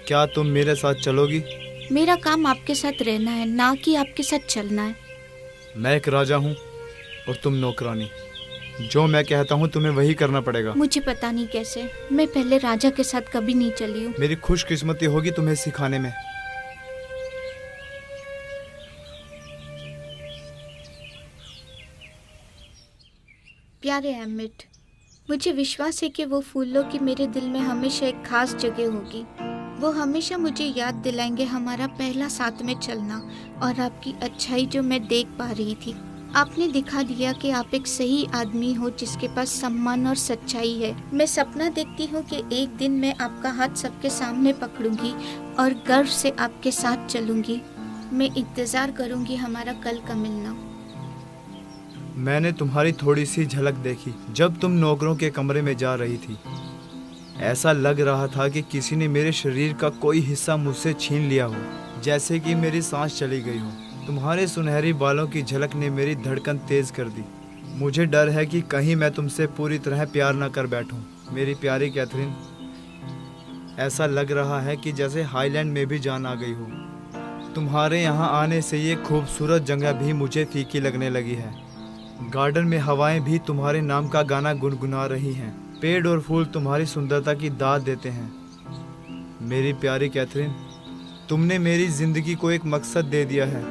क्या तुम मेरे साथ चलोगी?
मेरा काम आपके साथ रहना है, ना कि आपके साथ चलना है।
मैं एक राजा हूँ और तुम नौकरानी। जो मैं कहता हूँ तुम्हें वही करना पड़ेगा।
मुझे पता नहीं कैसे, मैं पहले राजा के साथ कभी नहीं चली हूँ।
मेरी खुशकिस्मती होगी तुम्हें सिखाने में।
प्यारे एमिट, मुझे विश्वास है कि वो फूलों की मेरे दिल में हमेशा एक खास जगह होगी। वो हमेशा मुझे याद दिलाएंगे हमारा पहला साथ में चलना और आपकी अच्छाई जो मैं देख पा रही थी। आपने दिखा दिया कि आप एक सही आदमी हो जिसके पास सम्मान और सच्चाई है। मैं सपना देखती हूँ कि एक दिन मैं आपका हाथ सबके सामने पकड़ूंगी और गर्व से आपके साथ चलूंगी। मैं इंतजार करूंगी हमारा कल का मिलना।
मैंने तुम्हारी थोड़ी सी झलक देखी जब तुम नौकरों के कमरे में जा रही थी। ऐसा लग रहा था कि किसी ने मेरे शरीर का कोई हिस्सा मुझसे छीन लिया हो, जैसे कि मेरी सांस चली गई हो। तुम्हारे सुनहरी बालों की झलक ने मेरी धड़कन तेज कर दी। मुझे डर है कि कहीं मैं तुमसे पूरी तरह प्यार न कर बैठूं। मेरी प्यारी कैथरीन, ऐसा लग रहा है कि जैसे हाईलैंड में भी जान आ गई हो। तुम्हारे यहाँ आने से ये खूबसूरत जगह भी मुझे फीकी लगने लगी है। गार्डन में हवाएं भी तुम्हारे नाम का गाना गुनगुना रही हैं। पेड़ और फूल तुम्हारी सुंदरता की दाद देते हैं। मेरी प्यारी कैथरीन, तुमने मेरी जिंदगी को एक मकसद दे दिया है।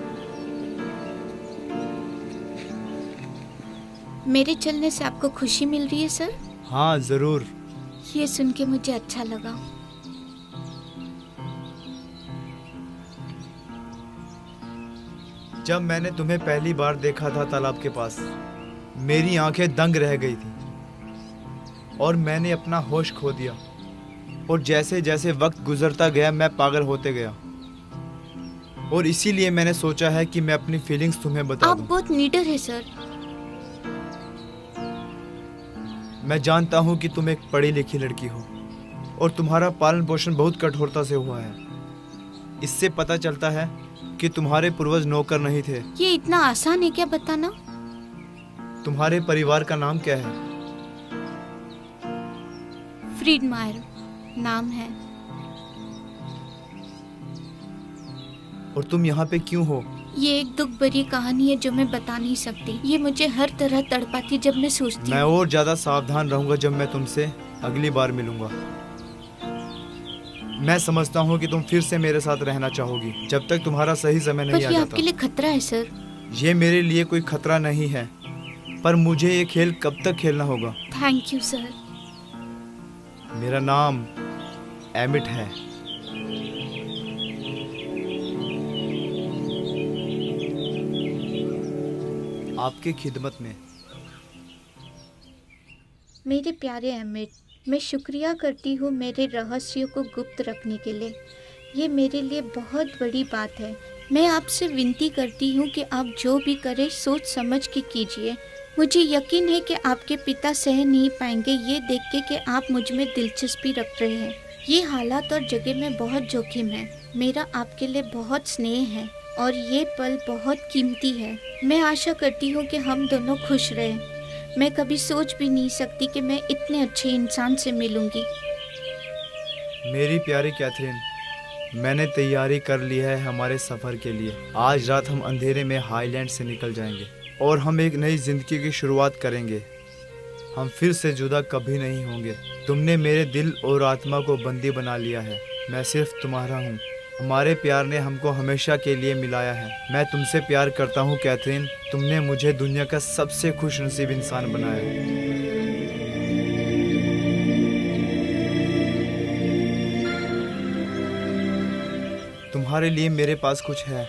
मेरे चलने से आपको खुशी मिल रही है सर?
हाँ जरूर।
ये सुन के मुझे अच्छा लगा।
जब मैंने तुम्हें पहली बार देखा था तालाब के पास, मेरी आंखें दंग रह गई थी और मैंने अपना होश खो दिया। और जैसे जैसे वक्त गुजरता गया मैं पागल होते गया। और इसीलिए मैंने सोचा है कि मैं अपनी फीलिंग्स तुम्हें बता
आप
दूं।
बहुत नीडर है सर।
मैं जानता हूँ कि तुम एक पढ़ी लिखी लड़की हो और तुम्हारा पालन पोषण बहुत कठोरता से हुआ है। इससे पता चलता है कि तुम्हारे पूर्वज नौकर नहीं थे।
ये इतना आसान है क्या बताना?
तुम्हारे परिवार का नाम क्या है?
फ्रीडमायर नाम है।
और तुम यहाँ पे क्यों हो?
ये एक दुख भरी कहानी है जो मैं बता नहीं सकती। ये मुझे हर तरह तड़पाती जब मैं सोचती
मैं
हूँ।
और ज्यादा सावधान रहूंगा जब मैं तुमसे अगली बार मिलूंगा। मैं समझता हूँ कि तुम फिर से मेरे साथ रहना चाहोगी जब तक तुम्हारा सही समय
पर
नहीं आ
ये
जाता।
आपके लिए खतरा है सर।
ये मेरे लिए कोई खतरा नहीं है, पर मुझे ये खेल कब तक खेलना होगा?
Thank you sir.
मेरा नाम एमिट है। आपके खिदमत में।
मेरे प्यारे एमिट, मैं शुक्रिया करती हूँ मेरे रहस्यों को गुप्त रखने के लिए। ये मेरे लिए बहुत बड़ी बात है। मैं आपसे विनती करती हूँ कि आप जो भी करें सोच समझ के कीजिए। मुझे यकीन है कि आपके पिता सह नहीं पाएंगे ये देख के कि आप मुझ में दिलचस्पी रख रहे हैं। ये हालात और जगह में बहुत जोखिम है। मेरा आपके लिए बहुत स्नेह है और ये पल बहुत कीमती है। मैं आशा करती हूँ कि हम दोनों खुश रहें। मैं कभी सोच भी नहीं सकती कि मैं इतने अच्छे इंसान से मिलूंगी।
मेरी प्यारी कैथरीन, मैंने तैयारी कर ली है हमारे सफ़र के लिए। आज रात हम अंधेरे में हाईलैंड से निकल जाएंगे और हम एक नई जिंदगी की शुरुआत करेंगे। हम फिर से जुदा कभी नहीं होंगे। तुमने मेरे दिल और आत्मा को बंदी बना लिया है। मैं सिर्फ तुम्हारा हूँ। हमारे प्यार ने हमको हमेशा के लिए मिलाया है। मैं तुमसे प्यार करता हूँ कैथरीन। तुमने मुझे दुनिया का सबसे खुशनसीब इंसान बनाया है। तुम्हारे लिए मेरे पास कुछ है।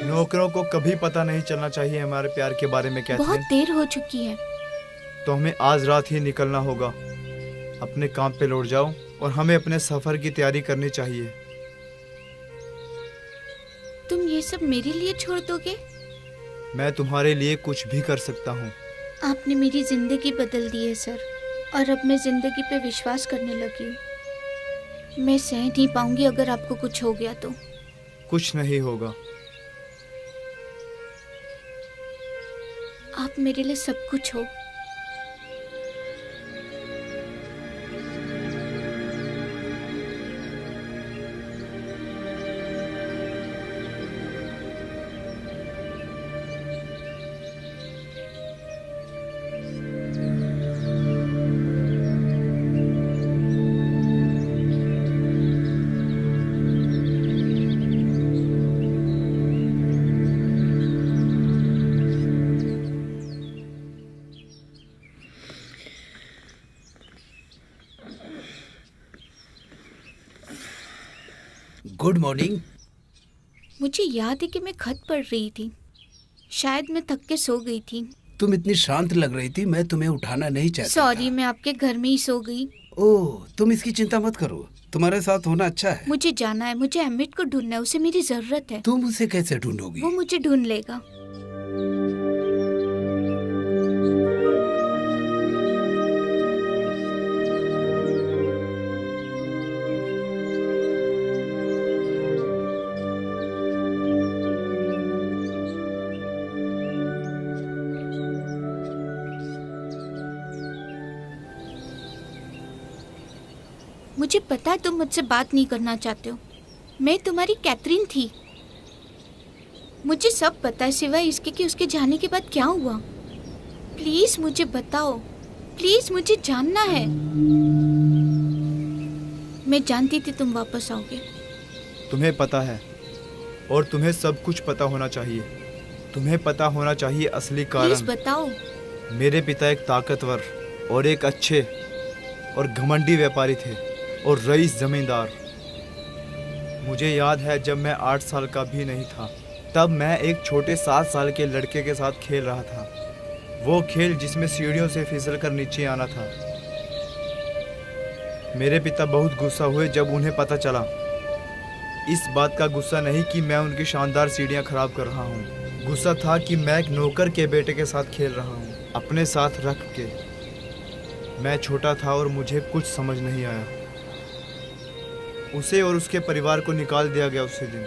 नौकरों को कभी पता नहीं चलना चाहिए हमारे प्यार के बारे में कैथरीन।
बहुत देर हो चुकी है।
तो हमें आज रात ही निकलना होगा। अपने काम पे लौट जाओ और हमें अपने सफर की तैयारी करनी चाहिए।
तुम ये सब मेरे लिए छोड़ दोगे?
मैं तुम्हारे लिए कुछ भी कर सकता हूँ।
आपने मेरी जिंदगी बदल दी है सर, और अब मैं जिंदगी पे विश्वास करने लगी हूँ। मैं सह नहीं पाऊंगी अगर आपको कुछ हो गया तो।
कुछ नहीं होगा।
आप मेरे लिए सब कुछ हो।
Good morning.
मुझे याद है कि मैं खत पढ़ रही थी, शायद मैं थक के सो गई थी।
तुम इतनी शांत लग रही थी, मैं तुम्हें उठाना नहीं चाहता।
सॉरी, मैं आपके घर में ही सो गई।
ओह, तुम इसकी चिंता मत करो, तुम्हारे साथ होना अच्छा है।
मुझे जाना है, मुझे एमिट को ढूंढना है, उसे मेरी जरूरत है।
तुम उसे कैसे ढूंढोगी?
वो मुझे ढूंढ लेगा। मुझे पता है तुम मुझसे बात नहीं करना चाहते हो। मैं तुम्हारी कैथरीन थी। मुझे सब पता है सिवाय इसके कि उसके जाने के बाद क्या हुआ। प्लीज मुझे बताओ, प्लीज मुझे जानना है। मैं जानती थी तुम वापस आओगे।
तुम्हें पता है और तुम्हें सब कुछ पता होना चाहिए। तुम्हें पता होना चाहिए असली कारण।
प्लीज बताओ।
मेरे पिता एक ताकतवर और एक अच्छे और घमंडी व्यापारी थे और रईस जमींदार। मुझे याद है जब मैं 8 साल का भी नहीं था, तब मैं एक छोटे 7 साल के लड़के के साथ खेल रहा था। वो खेल जिसमें सीढ़ियों से फिसल कर नीचे आना था। मेरे पिता बहुत गुस्सा हुए जब उन्हें पता चला। इस बात का गुस्सा नहीं कि मैं उनकी शानदार सीढ़ियां खराब कर रहा हूँ, गुस्सा था कि मैं एक नौकर के बेटे के साथ खेल रहा हूँ, अपने साथ रख के। मैं छोटा था और मुझे कुछ समझ नहीं आया। उसे और उसके परिवार को निकाल दिया गया उसी दिन।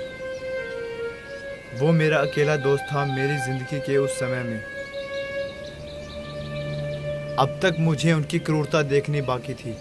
वो मेरा अकेला दोस्त था मेरी जिंदगी के उस समय में। अब तक मुझे उनकी क्रूरता देखनी बाकी थी।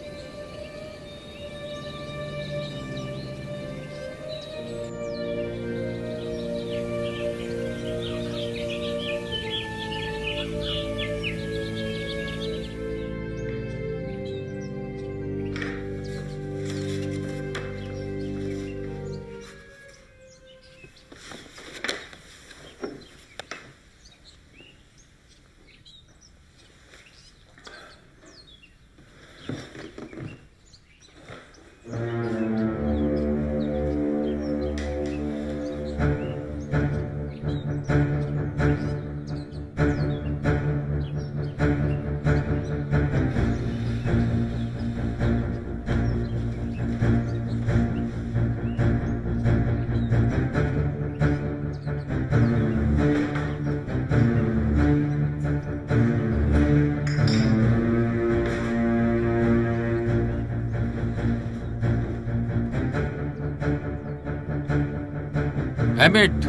एमिट,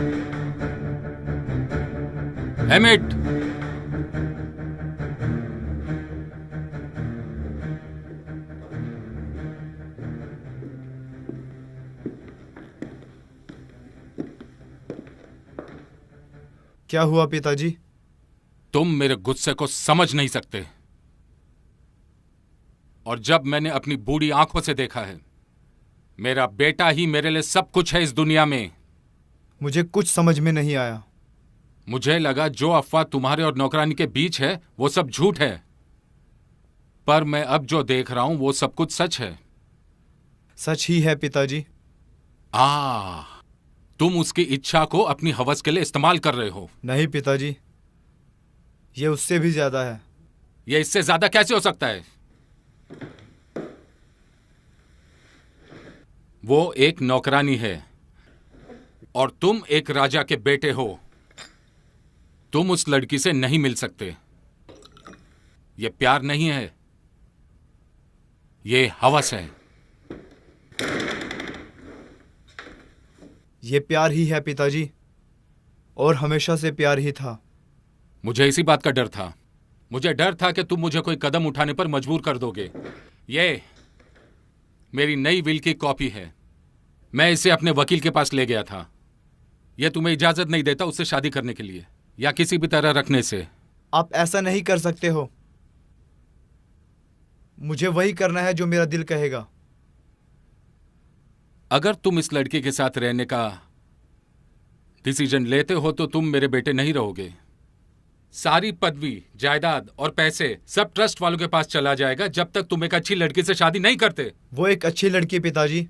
एमिट,
क्या हुआ पिताजी?
तुम मेरे गुस्से को समझ नहीं सकते। और जब मैंने अपनी बूढ़ी आंखों से देखा है, मेरा बेटा ही मेरे लिए सब कुछ है इस दुनिया में।
मुझे कुछ समझ में नहीं आया।
मुझे लगा जो अफवाह तुम्हारे और नौकरानी के बीच है वो सब झूठ है, पर मैं अब जो देख रहा हूं वो सब कुछ सच है।
सच ही है पिताजी।
तुम उसकी इच्छा को अपनी हवस के लिए इस्तेमाल कर रहे हो।
नहीं पिताजी, ये उससे भी ज्यादा है।
ये इससे ज्यादा कैसे हो सकता है? वो एक नौकरानी है और तुम एक राजा के बेटे हो। तुम उस लड़की से नहीं मिल सकते। ये प्यार नहीं है, ये हवस है।
ये प्यार ही है पिताजी, और हमेशा से प्यार ही था।
मुझे इसी बात का डर था। मुझे डर था कि तुम मुझे कोई कदम उठाने पर मजबूर कर दोगे। ये मेरी नई विल की कॉपी है। मैं इसे अपने वकील के पास ले गया था। यह तुम्हें इजाजत नहीं देता उससे शादी करने के लिए या किसी भी तरह रखने से।
आप ऐसा नहीं कर सकते हो। मुझे वही करना है जो मेरा दिल कहेगा।
अगर तुम इस लड़के के साथ रहने का डिसीजन लेते हो तो तुम मेरे बेटे नहीं रहोगे। सारी पदवी, जायदाद और पैसे सब ट्रस्ट वालों के पास चला जाएगा जब तक तुम एक अच्छी लड़की से शादी नहीं करते।
वो एक अच्छी लड़की पिताजी,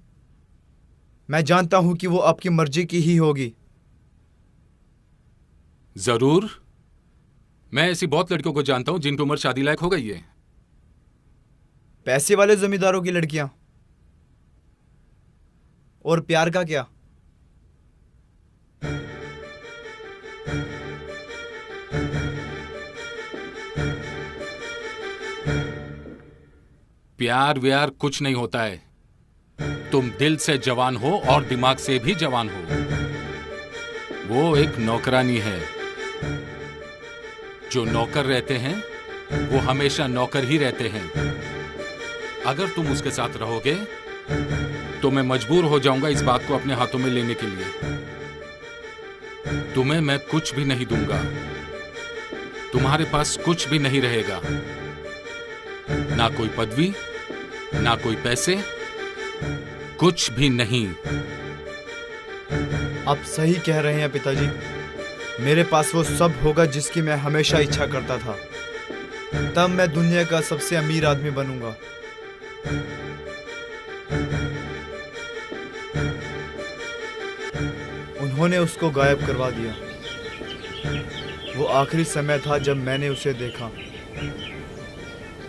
मैं जानता हूं कि वो आपकी मर्जी की ही होगी।
जरूर, मैं ऐसी बहुत लड़कियों को जानता हूं जिनकी उम्र शादी लायक हो गई है।
पैसे वाले जमींदारों की लड़कियां। और प्यार का क्या?
प्यार व्यार कुछ नहीं होता है। तुम दिल से जवान हो और दिमाग से भी जवान हो। वो एक नौकरानी है। जो नौकर रहते हैं वो हमेशा नौकर ही रहते हैं। अगर तुम उसके साथ रहोगे तो मैं मजबूर हो जाऊंगा इस बात को अपने हाथों में लेने के लिए। तुम्हें मैं कुछ भी नहीं दूंगा। तुम्हारे पास कुछ भी नहीं रहेगा, ना कोई पदवी, ना कोई पैसे, कुछ भी नहीं।
आप सही कह रहे हैं पिताजी। मेरे पास वो सब होगा जिसकी मैं हमेशा इच्छा करता था। तब मैं दुनिया का सबसे अमीर आदमी बनूंगा। उन्होंने उसको गायब करवा दिया। वो आखिरी समय था जब मैंने उसे देखा।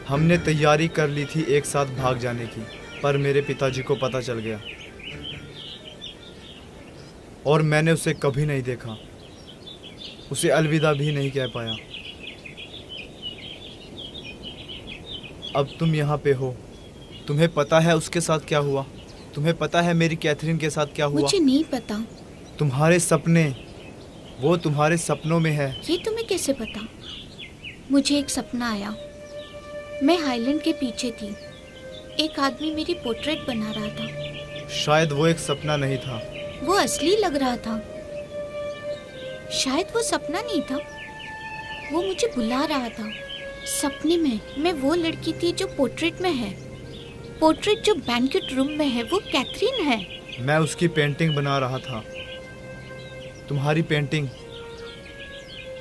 हमने तैयारी कर ली थी एक साथ भाग जाने की, पर मेरे पिताजी को पता चल गया और मैंने उसे कभी नहीं देखा। उसे अलविदा भी नहीं कह पाया। अब तुम यहाँ पे हो। तुम्हें पता है उसके साथ क्या हुआ? तुम्हें पता है मेरी कैथरीन के साथ क्या हुआ?
मुझे नहीं पता।
तुम्हारे सपने, वो तुम्हारे सपनों में है।
ये तुम्हें कैसे पता? मुझे एक सपना आया। मैं हाईलैंड के पीछे थी। एक आदमी मेरी पोर्ट्रेट बना रहा था।
शायद वो एक सपना नहीं था।
वो असली लग रहा था। शायद वो सपना नहीं था। वो मुझे बुला रहा था। सपने में मैं वो लड़की थी जो पोर्ट्रेट में है। पोर्ट्रेट जो बैंक्वेट रूम में है वो कैथरीन है।
मैं उसकी पेंटिंग बना रहा था। तुम्हारी पेंटिंग।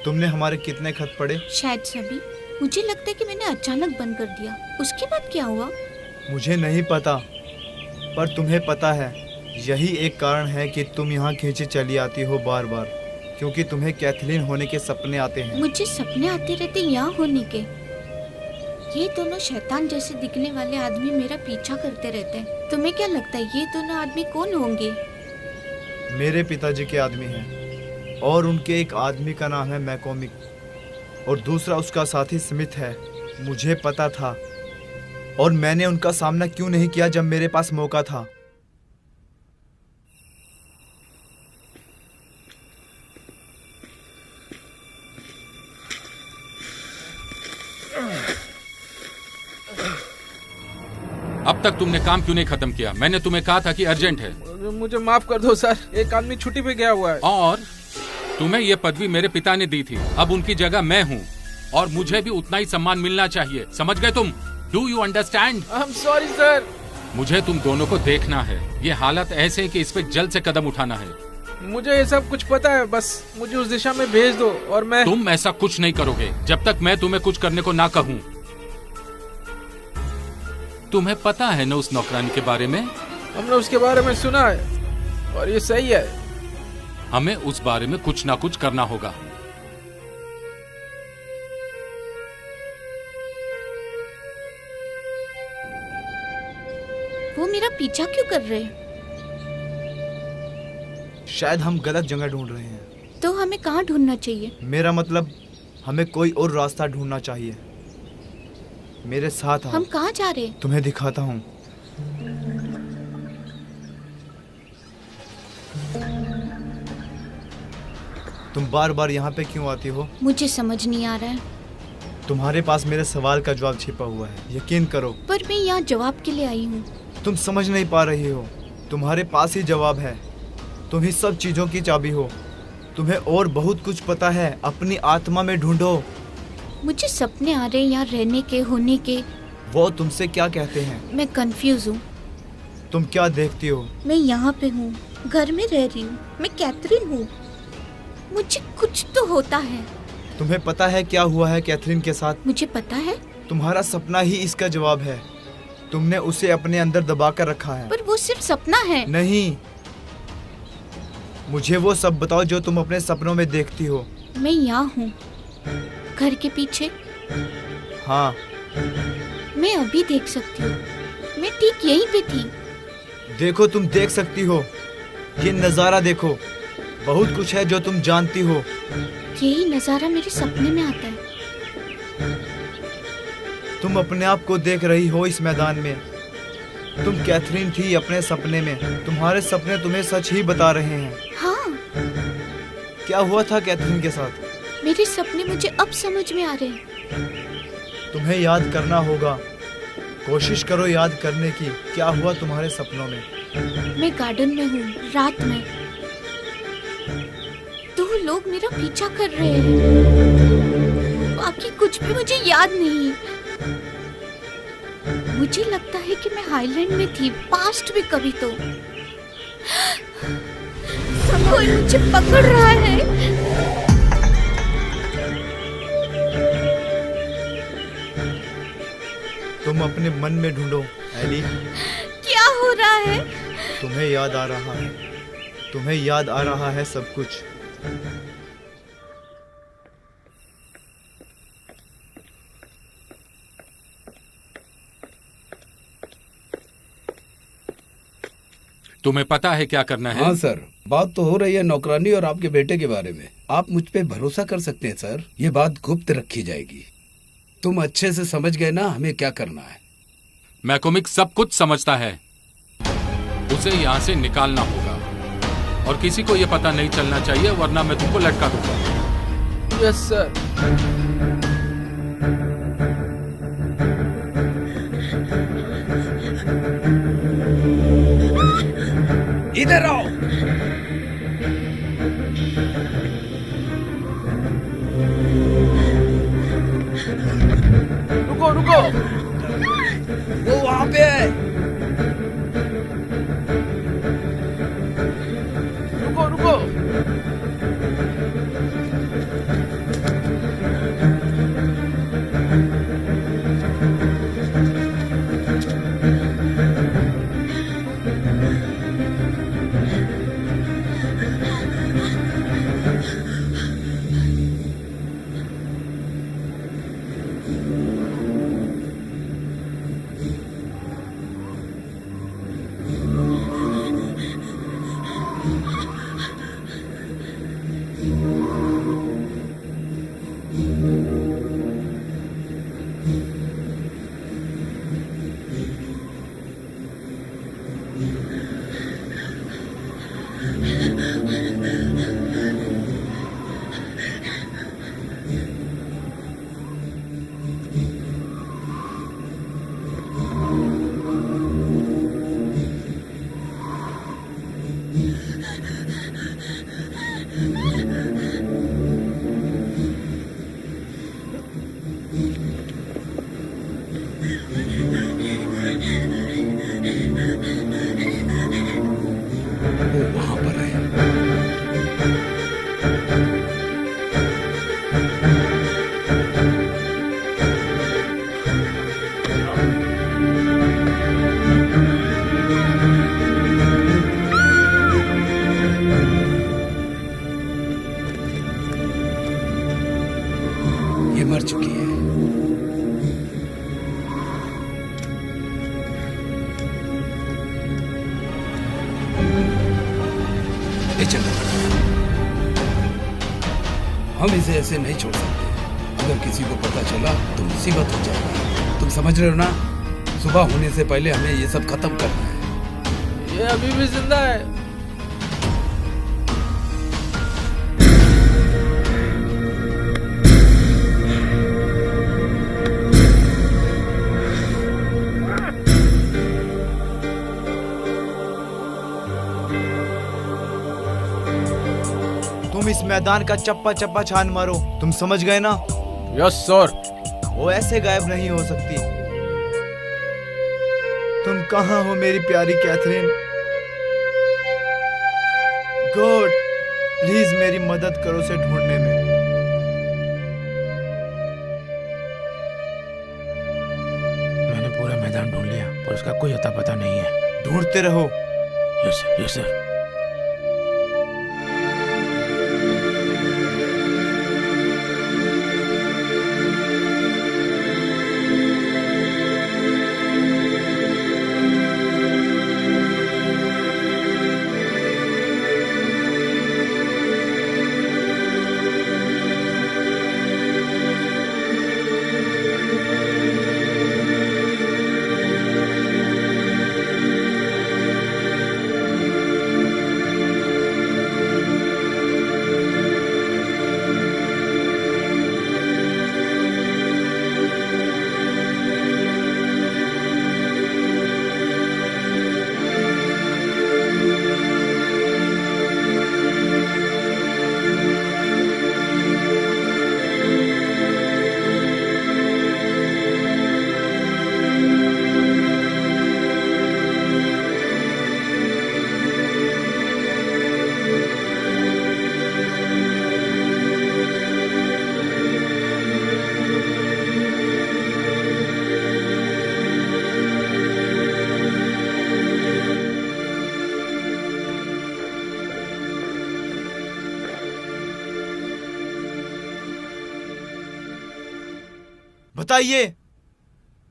तुमने हमारे कितने खत पढ़े?
शायद सभी। मुझे लगता है कि मैंने अचानक बंद कर दिया। उसके बाद क्या हुआ?
मुझे नहीं पता, पर तुम्हें पता है। यही एक कारण है कि तुम यहाँ खींचे चली आती हो बार बार, क्योंकि तुम्हें कैथरीन होने के सपने आते हैं।
मुझे सपने आते रहते यहाँ होने के। ये दोनों शैतान जैसे दिखने वाले आदमी मेरा पीछा करते रहते हैं। तुम्हें क्या लगता है ये दोनों आदमी कौन होंगे?
मेरे पिताजी के आदमी हैं, और उनके एक आदमी का नाम है मैकॉमिक और दूसरा उसका साथी स्मिथ है। मुझे पता था, और मैंने उनका सामना क्यों नहीं किया जब मेरे पास मौका था?
अब तक तुमने काम क्यों नहीं खत्म किया? मैंने तुम्हें कहा था कि अर्जेंट है।
मुझे माफ कर दो सर, एक आदमी छुट्टी पे गया हुआ है।
और तुम्हें यह पदवी मेरे पिता ने दी थी, अब उनकी जगह मैं हूँ और मुझे भी उतना ही सम्मान मिलना चाहिए। समझ गए तुम? Do you understand?
I am sorry sir.
मुझे तुम दोनों को देखना है। ये हालत ऐसे है कि इस पे जल्द से कदम उठाना है।
मुझे ये सब कुछ पता है, बस मुझे उस दिशा में भेज दो और मैं।
तुम ऐसा कुछ नहीं करोगे जब तक मैं तुम्हें कुछ करने को ना कहूँ। तुम्हें पता है ना उस नौकरानी के बारे में?
हमने उसके बारे में सुना है और ये सही है।
हमें उस बारे में कुछ ना कुछ करना होगा।
वो मेरा पीछा क्यों कर रहे?
शायद हम गलत जगह ढूंढ रहे हैं।
तो हमें कहाँ ढूंढना चाहिए?
मेरा मतलब हमें कोई और रास्ता ढूंढना चाहिए। मेरे साथ आओ।
हम कहाँ जा रहे?
तुम्हें दिखाता हूँ। तुम बार बार यहाँ पे क्यों आती हो?
मुझे समझ नहीं आ रहा है।
तुम्हारे पास मेरे सवाल का जवाब छिपा हुआ है, यकीन करो।
पर मैं यहाँ जवाब के लिए आई हूँ।
तुम समझ नहीं पा रही हो, तुम्हारे पास ही जवाब है। तुम ही सब चीजों की चाबी हो। तुम्हें और बहुत कुछ पता है, अपनी आत्मा में ढूंढो।
मुझे सपने आ रहे हैं यहाँ रहने के, होने के।
वो तुमसे क्या कहते हैं?
मैं कंफ्यूज हूँ।
तुम क्या देखती हो?
मैं यहाँ पे हूँ, घर में रह रही हूँ, मैं कैथरीन हूँ। मुझे कुछ तो होता है।
तुम्हें पता है क्या हुआ है कैथरीन के साथ?
मुझे पता है।
तुम्हारा सपना ही इसका जवाब है। तुमने उसे अपने अंदर दबा कर रखा है।
पर वो सिर्फ सपना है।
नहीं, मुझे वो सब बताओ जो तुम अपने सपनों में देखती हो।
मैं यहाँ हूँ, घर के पीछे।
हाँ,
मैं अभी देख सकती हूँ, मैं ठीक यहीं पे थी।
देखो, तुम देख सकती हो। ये नजारा देखो, बहुत कुछ है जो तुम जानती हो।
यही नजारा मेरे सपने में आता है।
तुम अपने आप को देख रही हो इस मैदान में। तुम कैथरीन थी अपने सपने में। तुम्हारे सपने तुम्हें सच ही बता रहे हैं।
हाँ।
क्या हुआ था कैथरीन के साथ?
मेरे सपने मुझे अब समझ में आ रहे हैं।
तुम्हें याद करना होगा। कोशिश करो याद करने की, क्या हुआ तुम्हारे सपनों में।
मैं गार्डन में हूँ, रात में। 2 लोग मेरा पीछा कर रहे हैं। बाकी कुछ भी मुझे याद नहीं। मुझे लगता है कि मैं हाईलैंड में थी, पास्ट में कभी तो। कोई मुझे पकड़ रहा है।
तुम अपने मन में ढूंढो एली।
क्या हो रहा है?
तुम्हें याद आ रहा है, तुम्हें याद आ रहा है सब कुछ।
तुम्हें पता है क्या करना है?
हाँ सर, बात तो हो रही है नौकरानी और आपके बेटे के बारे में। आप मुझ पे भरोसा कर सकते हैं सर, ये बात गुप्त रखी जाएगी। तुम अच्छे से समझ गए ना हमें क्या करना है?
मैकोमिक सब कुछ समझता है। उसे यहाँ से निकालना होगा और किसी को ये पता नहीं चलना चाहिए, वरना मैं तुमको लटका दूंगा।
Yes sir.
इधर आओ।
रुको रुको,
वो वहां पे है।
रुको रुको।
वो वहां पर है। ये मर चुकी है। ये चलो, हम इसे ऐसे नहीं छोड़ सकते। अगर किसी को पता चला तो मुसीबत हो जाएगी। तुम समझ रहे हो ना? सुबह होने से पहले हमें ये सब खत्म करना है।
ये अभी भी जिंदा है।
मैदान का चप्पा चप्पा छान मारो। तुम समझ गए ना?
Yes sir.
वो ऐसे गायब नहीं हो सकती। तुम कहाँ हो मेरी प्यारी कैथरीन? गॉड प्लीज मेरी मदद करो उसे ढूंढने में।
मैंने पूरा मैदान ढूंढ लिया पर उसका कोई अता पता नहीं है।
ढूंढते रहो।
Yes sir.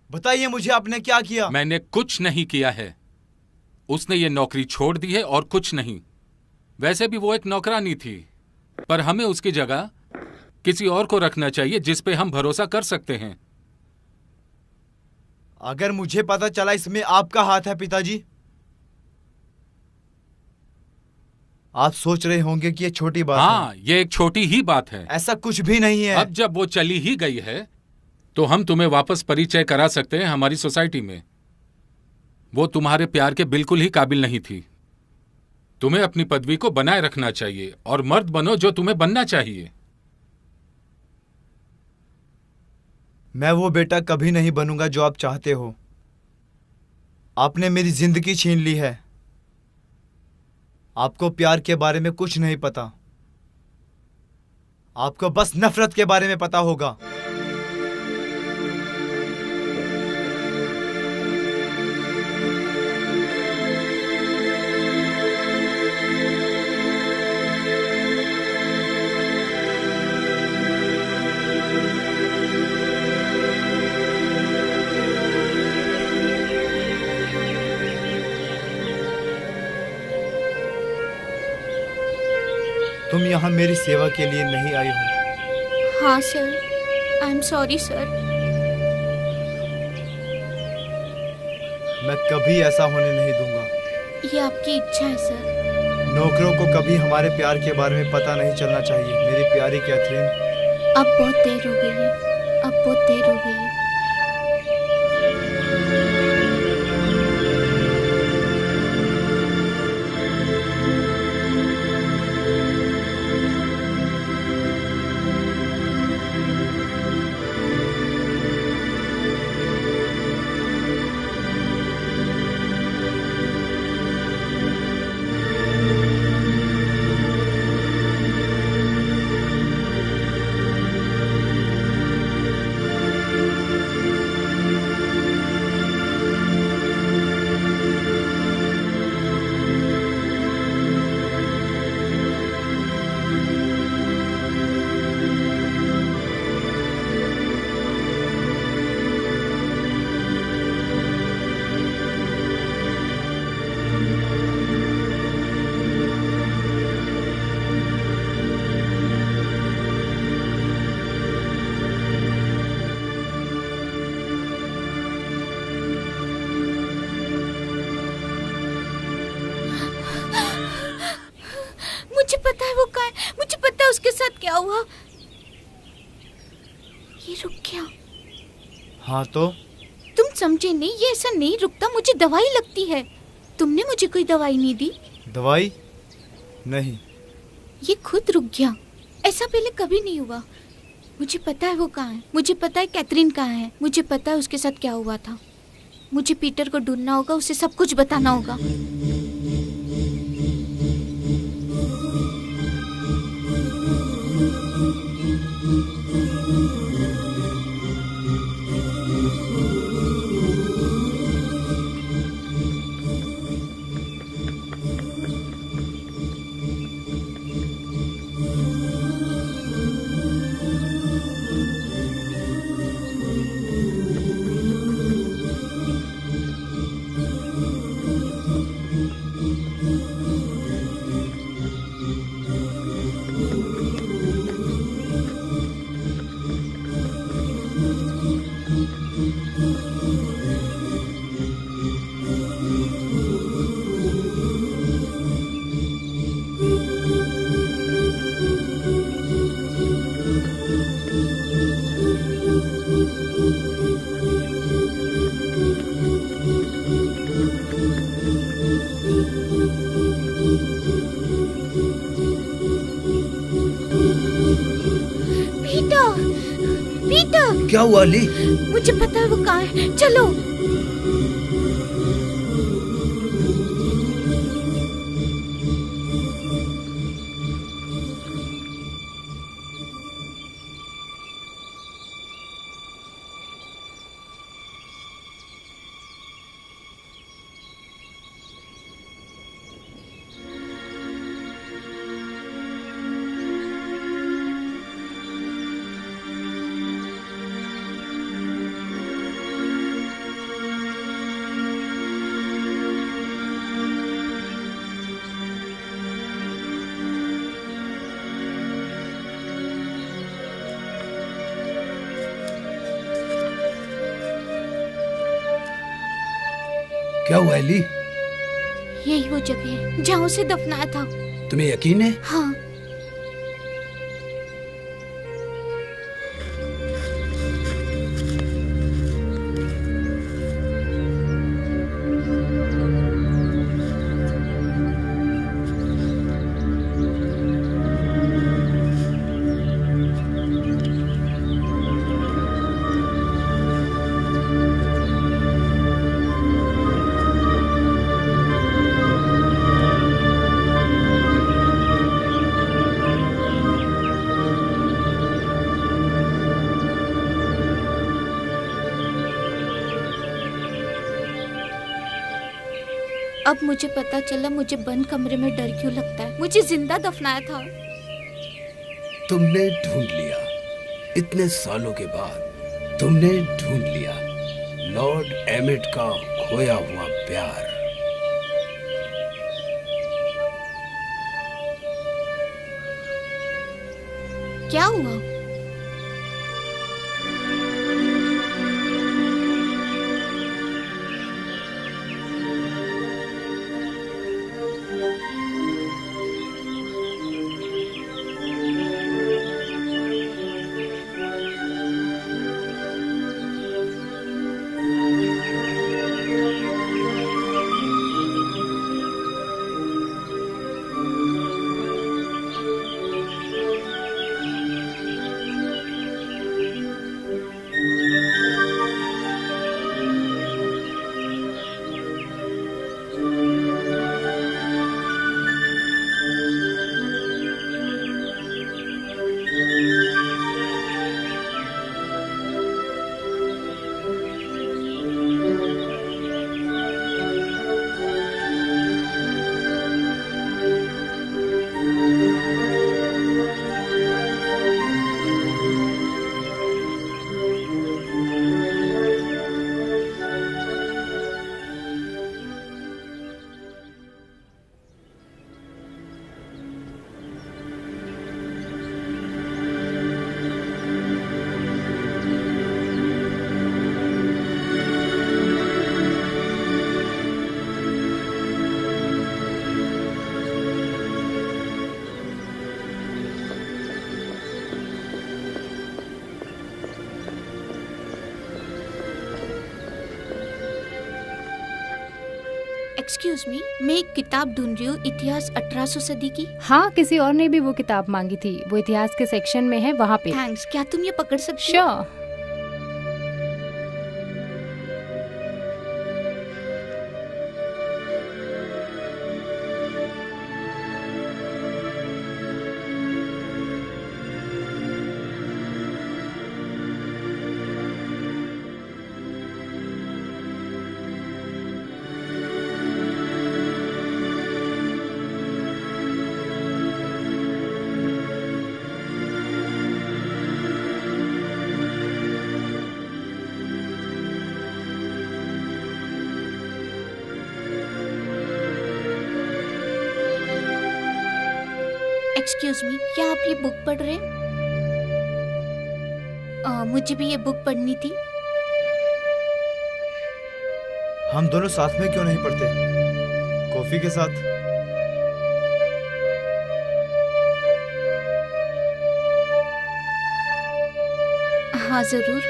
बताइए मुझे आपने क्या किया?
मैंने कुछ नहीं किया है। उसने ये नौकरी छोड़ दी है और कुछ नहीं। वैसे भी वो एक नौकरानी थी, पर हमें उसकी जगह किसी और को रखना चाहिए जिस पे हम भरोसा कर सकते हैं।
अगर मुझे पता चला इसमें आपका हाथ है पिताजी, आप सोच रहे होंगे कि ये छोटी बात है।
हाँ, ये एक छोटी ही बात है।
ऐसा कुछ भी नहीं है।
अब जब वो चली ही गई है तो हम तुम्हें वापस परिचय करा सकते हैं हमारी सोसाइटी में। वो तुम्हारे प्यार के बिल्कुल ही काबिल नहीं थी। तुम्हें अपनी पदवी को बनाए रखना चाहिए और मर्द बनो जो तुम्हें बनना चाहिए।
मैं वो बेटा कभी नहीं बनूंगा जो आप चाहते हो। आपने मेरी जिंदगी छीन ली है। आपको प्यार के बारे में कुछ नहीं पता। आपको बस नफरत के बारे में पता होगा। तुम यहाँ मेरी सेवा के लिए नहीं आई हो।
हाँ sir, I am sorry sir.
मैं कभी ऐसा होने नहीं दूंगा।
ये आपकी इच्छा है सर।
नौकरों को कभी हमारे प्यार के बारे में पता नहीं चलना चाहिए मेरी प्यारी कैथरीन।
अब बहुत देर हो गई है। अब बहुत देर हो गई है। मुझे पता है वो कहाँ है। मुझे पता है उसके साथ क्या हुआ। ये रुक गया।
हाँ तो?
तुम समझे नहीं, ये ऐसा नहीं रुकता। मुझे दवाई लगती है। तुमने मुझे कोई दवाई नहीं दी।
दवाई? नहीं।
ये खुद रुक गया। ऐसा पहले कभी नहीं हुआ। मुझे पता है वो कहाँ है, मुझे पता है कैथरीन कहाँ है, मुझे पता है उसके साथ क्या हुआ था। मुझे पीटर को ढूंढना होगा, उसे सब कुछ बताना होगा। पीटर!
क्या हुआ ली?
मुझे पता है वो कहाँ है, चलो।
क्या हुआ ली?
यही वो जगह है जहाँ उसे दफनाया था।
तुम्हें यकीन है?
हाँ। अब मुझे पता चला मुझे बंद कमरे में डर क्यों लगता है। मुझे जिंदा दफनाया था।
तुमने ढूंढ लिया, इतने सालों के बाद तुमने ढूंढ लिया लॉर्ड एमिट का खोया हुआ प्यार।
क्या हुआ? एक्सक्यूज मी, मैं एक किताब ढूंढ रही हूँ, इतिहास 1800 सदी की।
हाँ, किसी और ने भी वो किताब मांगी थी, वो इतिहास के सेक्शन में है, वहाँ पे।
थैंक्स। क्या तुम ये पकड़ सकते हो?
श्योर।
एक्सक्यूज मी, क्या आप ये बुक पढ़ रहे हैं? मुझे भी ये बुक पढ़नी थी।
हम दोनों साथ में क्यों नहीं पढ़ते? कॉफी के साथ।
हाँ जरूर।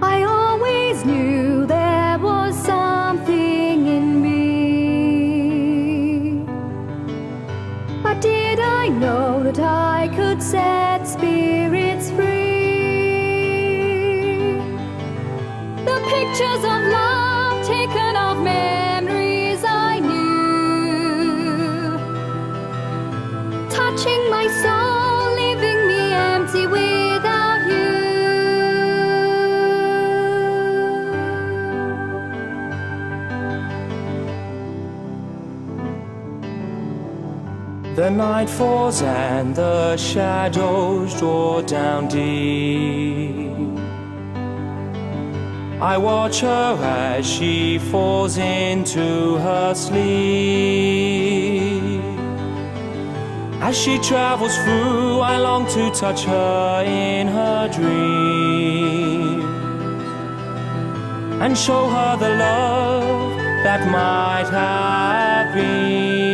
I always knew there was something in me, but did I know that I could set spirits free? The pictures of love taken of memories I knew, touching my soul, leaving me empty without you.
The night falls and the shadows draw down deep. I watch her as she falls into her sleep. As she travels through, I long to touch her in her dream and show her the love that might have been.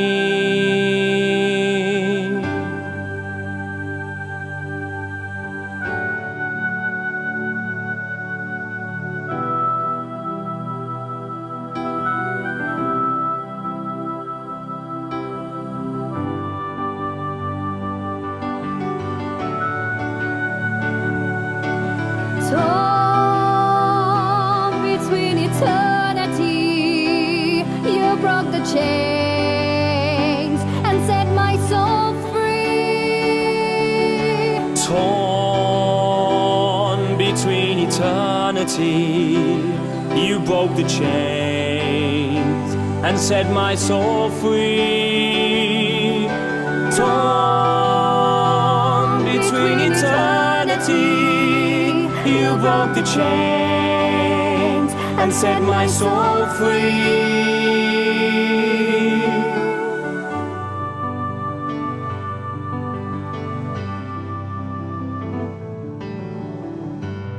Torn between eternity, you broke the chains and set my soul free.
Torn between eternity, you broke the chains and set my soul free. Torn between eternity, you broke the chains and set my soul free.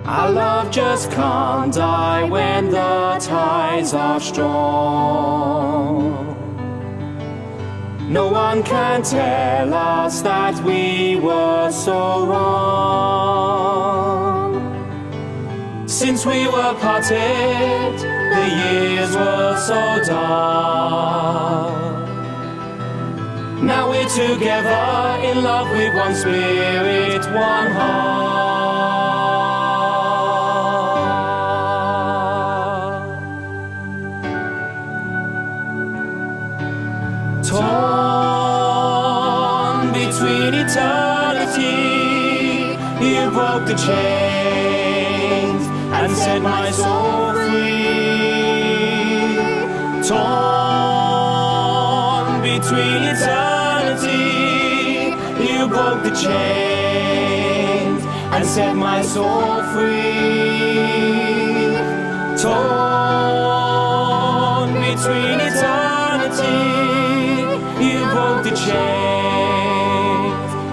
Our love just can't die when the tides are strong. No one can tell us that we were so wrong. Since we were parted, the years were so dark. Now we're together in love with one spirit, one heart. Torn between eternity, you broke the chains and set my soul free. Torn between eternity, you broke the chains and set my soul free. Torn between eternity, you broke the chain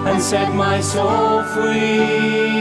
and set my soul free.